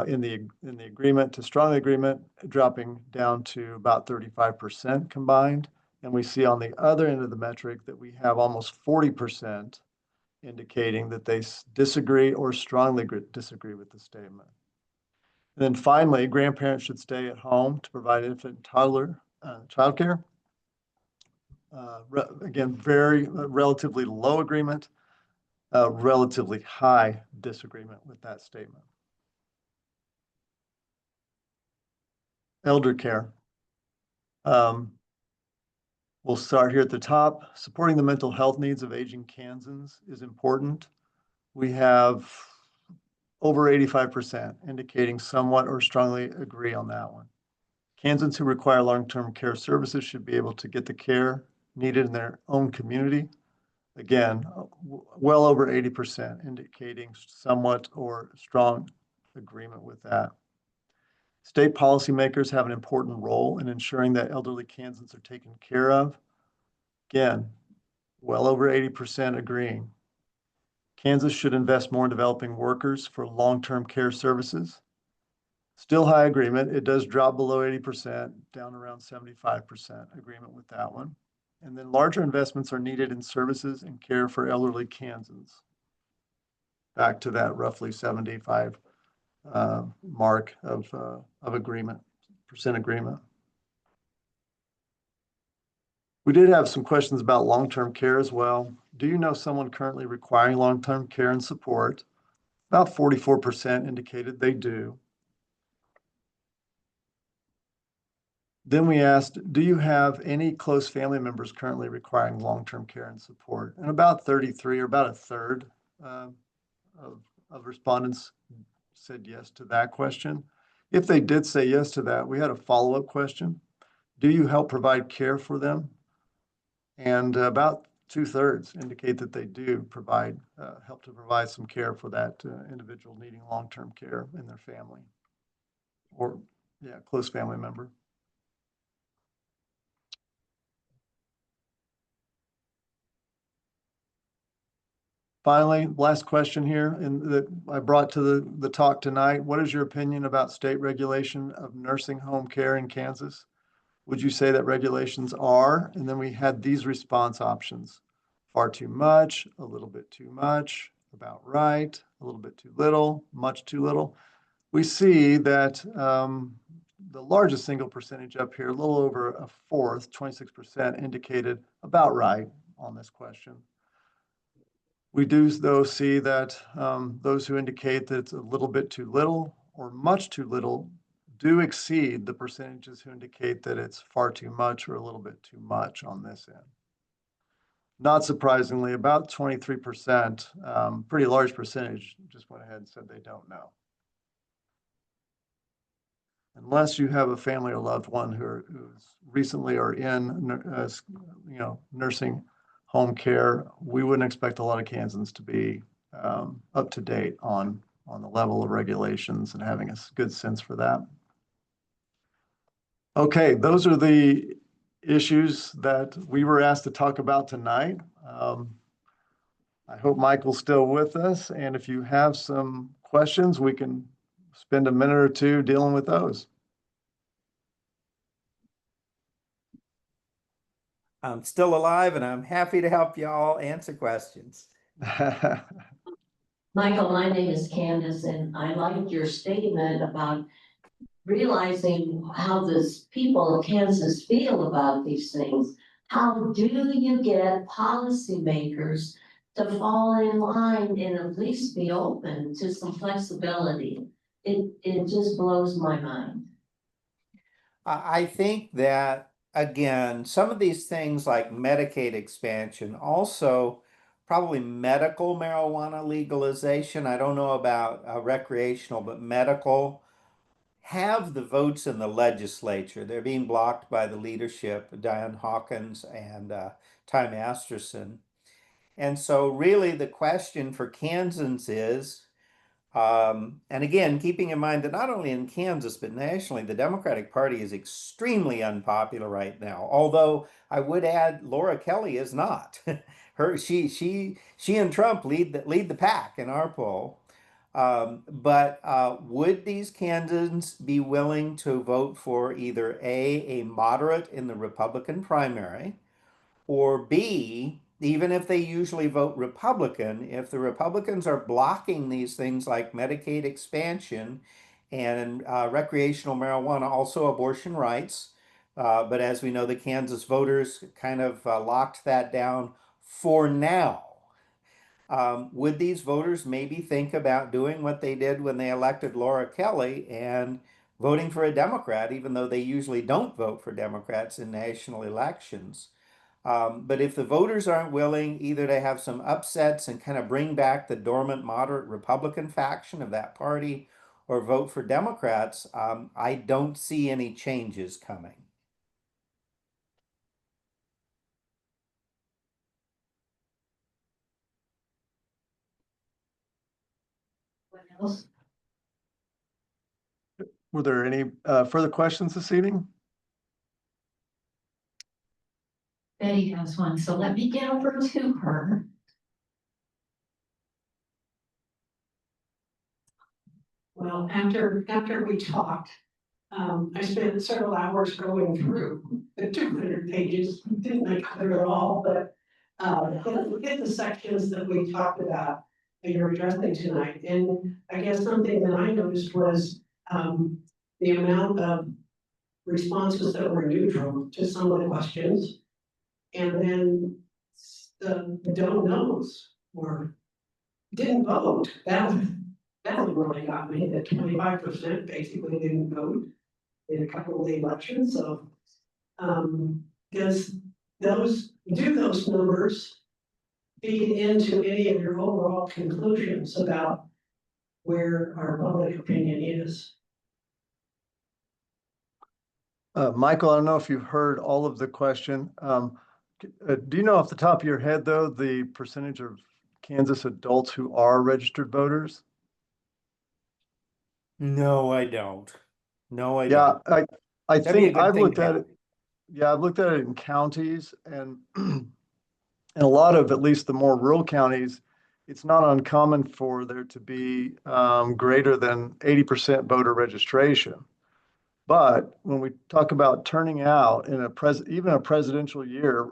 in the agreement to strong agreement, dropping down to about 35% combined. And we see on the other end of the metric that we have almost 40% indicating that they disagree or strongly disagree with the statement. And then finally, grandparents should stay at home to provide infant and toddler childcare. Again, very relatively low agreement, relatively high disagreement with that statement. Elder care. We'll start here at the top. Supporting the mental health needs of aging Kansans is important. We have over 85% indicating somewhat or strongly agree on that one. Kansans who require long-term care services should be able to get the care needed in their own community. Again, well over 80% indicating somewhat or strong agreement with that. State policymakers have an important role in ensuring that elderly Kansans are taken care of. Again, well over 80% agreeing. Kansas should invest more in developing workers for long-term care services. Still high agreement. It does drop below 80%, down around 75% agreement with that one. And then larger investments are needed in services and care for elderly Kansans. Back to that roughly 75 mark of agreement, percent agreement. We did have some questions about long-term care as well. Do you know someone currently requiring long-term care and support? About 44% indicated they do. Then we asked, do you have any close family members currently requiring long-term care and support? And about 33, or about a third of respondents said yes to that question. If they did say yes to that, we had a follow-up question. Do you help provide care for them? And about 2/3 indicate that they do provide, help to provide some care for that individual needing long-term care in their family or, close family member. Finally, last question here, and that I brought to the talk tonight. What is your opinion about state regulation of nursing home care in Kansas? Would you say that regulations are? And then we had these response options: far too much, a little bit too much, about right, a little bit too little, much too little. We see that the largest single percentage up here, a little over a fourth, 26% indicated about right on this question. We do, though, see that those who indicate that it's a little bit too little or much too little do exceed the percentages who indicate that it's far too much or a little bit too much on this end. Not surprisingly, about 23%, pretty large percentage, just went ahead and said they don't know. Unless you have a family or loved one who's recently or in, nursing home care, we wouldn't expect a lot of Kansans to be up to date on the level of regulations and having a good sense for that. Okay, those are the issues that we were asked to talk about tonight. I hope Michael's still with us, and if you have some questions, we can spend a minute or two dealing with those. I'm still alive and I'm happy to help y'all answer questions. Michael, my name is Candace, and I liked your statement about realizing how the people of Kansas feel about these things. How do you get policymakers to fall in line and at least be open to some flexibility? It just blows my mind. I think that, again, some of these things like Medicaid expansion, also probably medical marijuana legalization, I don't know about recreational, but medical, have the votes in the legislature. They're being blocked by the leadership, Diane Hawkins and Ty Masterson. And so really the question for Kansans is, and again, keeping in mind that not only in Kansas, but nationally, the Democratic Party is extremely unpopular right now. Although I would add, Laura Kelly is not. She and Trump lead the pack in our poll. But would these Kansans be willing to vote for either a moderate in the Republican primary, or B, even if they usually vote Republican, if the Republicans are blocking these things like Medicaid expansion and recreational marijuana, also abortion rights, but as we know, the Kansas voters kind of locked that down for now. Would these voters maybe think about doing what they did when they elected Laura Kelly and voting for a Democrat, even though they usually don't vote for Democrats in national elections? But if the voters aren't willing either to have some upsets and kind of bring back the dormant moderate Republican faction of that party or vote for Democrats, I don't see any changes coming. What else? Were there any further questions this evening? Betty has one, so let me get over to her. Well, after we talked, I spent several hours going through the 200 pages, didn't cover it all, but get the sections that we talked about that you're addressing tonight. And I guess something that I noticed was the amount of responses that were neutral to some of the questions. And then the don't knows or didn't vote. That really got me, that 25% basically didn't vote in a couple of the elections. So do those numbers feed into any of your overall conclusions about where our public opinion is? Michael, I don't know if you've heard all of the question. Do you know off the top of your head, though, the percentage of Kansas adults who are registered voters? No, I don't. No, I Yeah, don't. I That'd be a think good I've thing looked to at have. it. Yeah, I've looked at it in counties and in a lot of, at least the more rural counties, it's not uncommon for there to be greater than 80% voter registration. But when we talk about turning out in even a presidential year,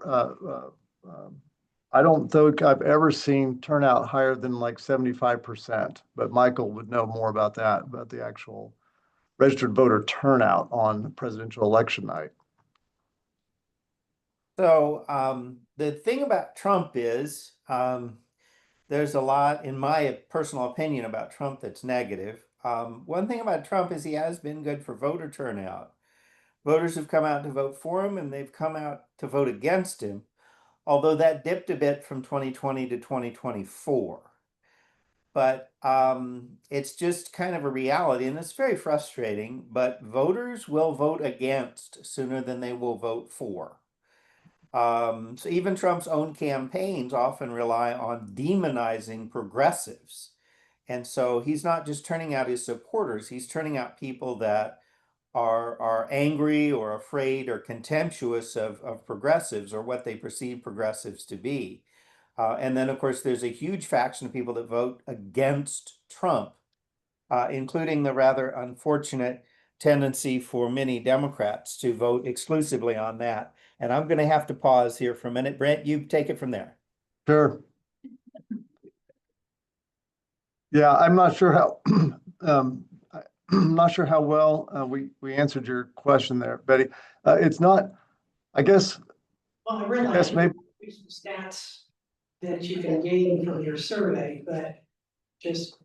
I don't think I've ever seen turnout higher than like 75%. But Michael would know more about that, about the actual registered voter turnout on presidential election night? So the thing about Trump is there's a lot, in my personal opinion, about Trump that's negative. One thing about Trump is he has been good for voter turnout. Voters have come out to vote for him and they've come out to vote against him, although that dipped a bit from 2020 to 2024. But it's just kind of a reality, and it's very frustrating, but voters will vote against sooner than they will vote for. So even Trump's own campaigns often rely on demonizing progressives. And so he's not just turning out his supporters, he's turning out people that are angry or afraid or contemptuous of progressives or what they perceive progressives to be. And then, of course, there's a huge faction of people that vote against Trump, including the rather unfortunate tendency for many Democrats to vote exclusively on that. And I'm going to have to pause here for a minute. Brent, you take it from there. Sure. Yeah, I'm not sure how I'm not sure how well we answered your question there, Betty. It's not, I guess. Well, I realize Yes, maybe. there's some stats that you can gain from your survey, but just,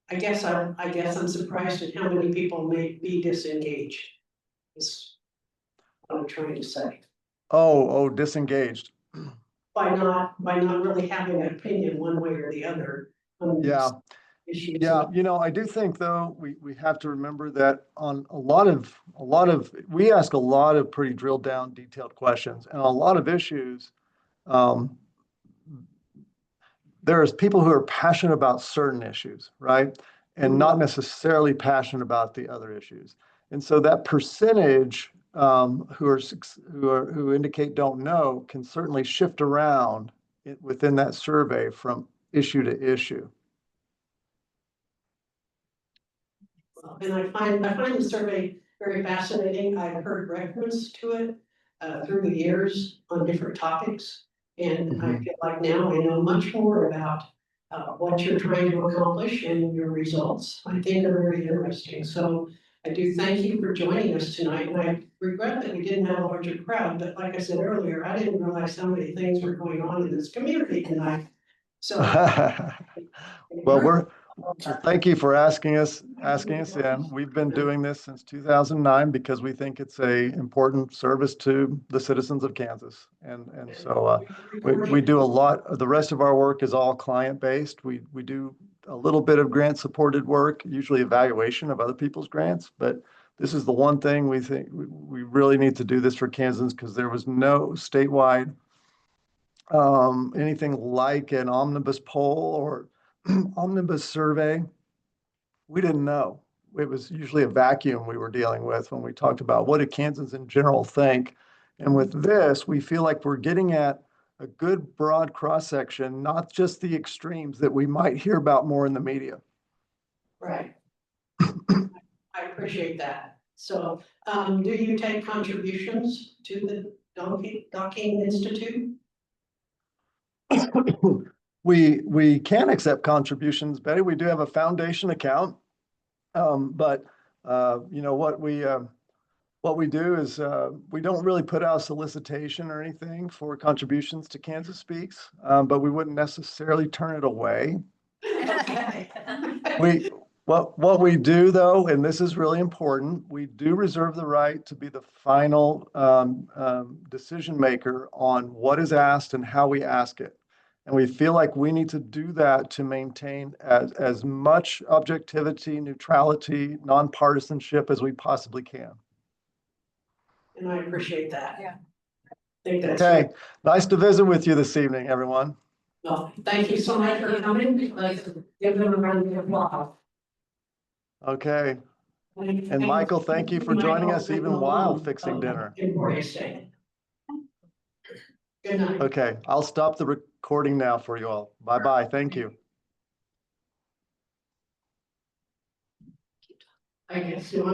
I guess I'm surprised at how many people may be disengaged. Is what I'm trying to say. Oh, disengaged. By not really having an opinion one way or the other on these Yeah. issues. Yeah, I do think though, we have to remember that on a lot of, we ask a lot of pretty drilled down, detailed questions, and a lot of issues, there's people who are passionate about certain issues, right? And not necessarily passionate about the other issues. And so that percentage who indicate don't know can certainly shift around within that survey from issue to issue. And I find the survey very fascinating. I've heard reference to it through the years on different topics. And I feel like now I know much more about what you're trying to accomplish and your results. I think are very interesting. So I do thank you for joining us tonight. And I regret that we didn't have a larger crowd, but like I said earlier, I didn't realize how many things were going on in this community tonight. So well, thank you for asking us in. We've been doing this since 2009 because we think it's a important service to the citizens of Kansas. And so we do a lot. The rest of our work is all client-based. We do a little bit of grant-supported work, usually evaluation of other people's grants. But this is the one thing we think we really need to do this for Kansans because there was no statewide anything like an omnibus poll or omnibus survey. We didn't know. It was usually a vacuum we were dealing with when we talked about what do Kansans in general think. And with this, we feel like we're getting at a good broad cross-section, not just the extremes that we might hear about more in the media. Right. I appreciate that. So do you take contributions to the Docking Institute? We can accept contributions, Betty. We do have a foundation account. But what we do is we don't really put out a solicitation or anything for contributions to Kansas Speaks, but we wouldn't necessarily turn it away. Okay. What we do though, and this is really important, we do reserve the right to be the final decision maker on what is asked and how we ask it. And we feel like we need to do that to maintain as much objectivity, neutrality, nonpartisanship as we possibly can. And I appreciate that. Yeah. I think that's okay. Nice to visit with you this evening, everyone. Well, thank you so much for coming. Give them a round of applause. Okay. And Michael, thank you for joining us even while fixing dinner. Good night. Okay, I'll stop the recording now for you all. Bye-bye. Thank you. I guess you want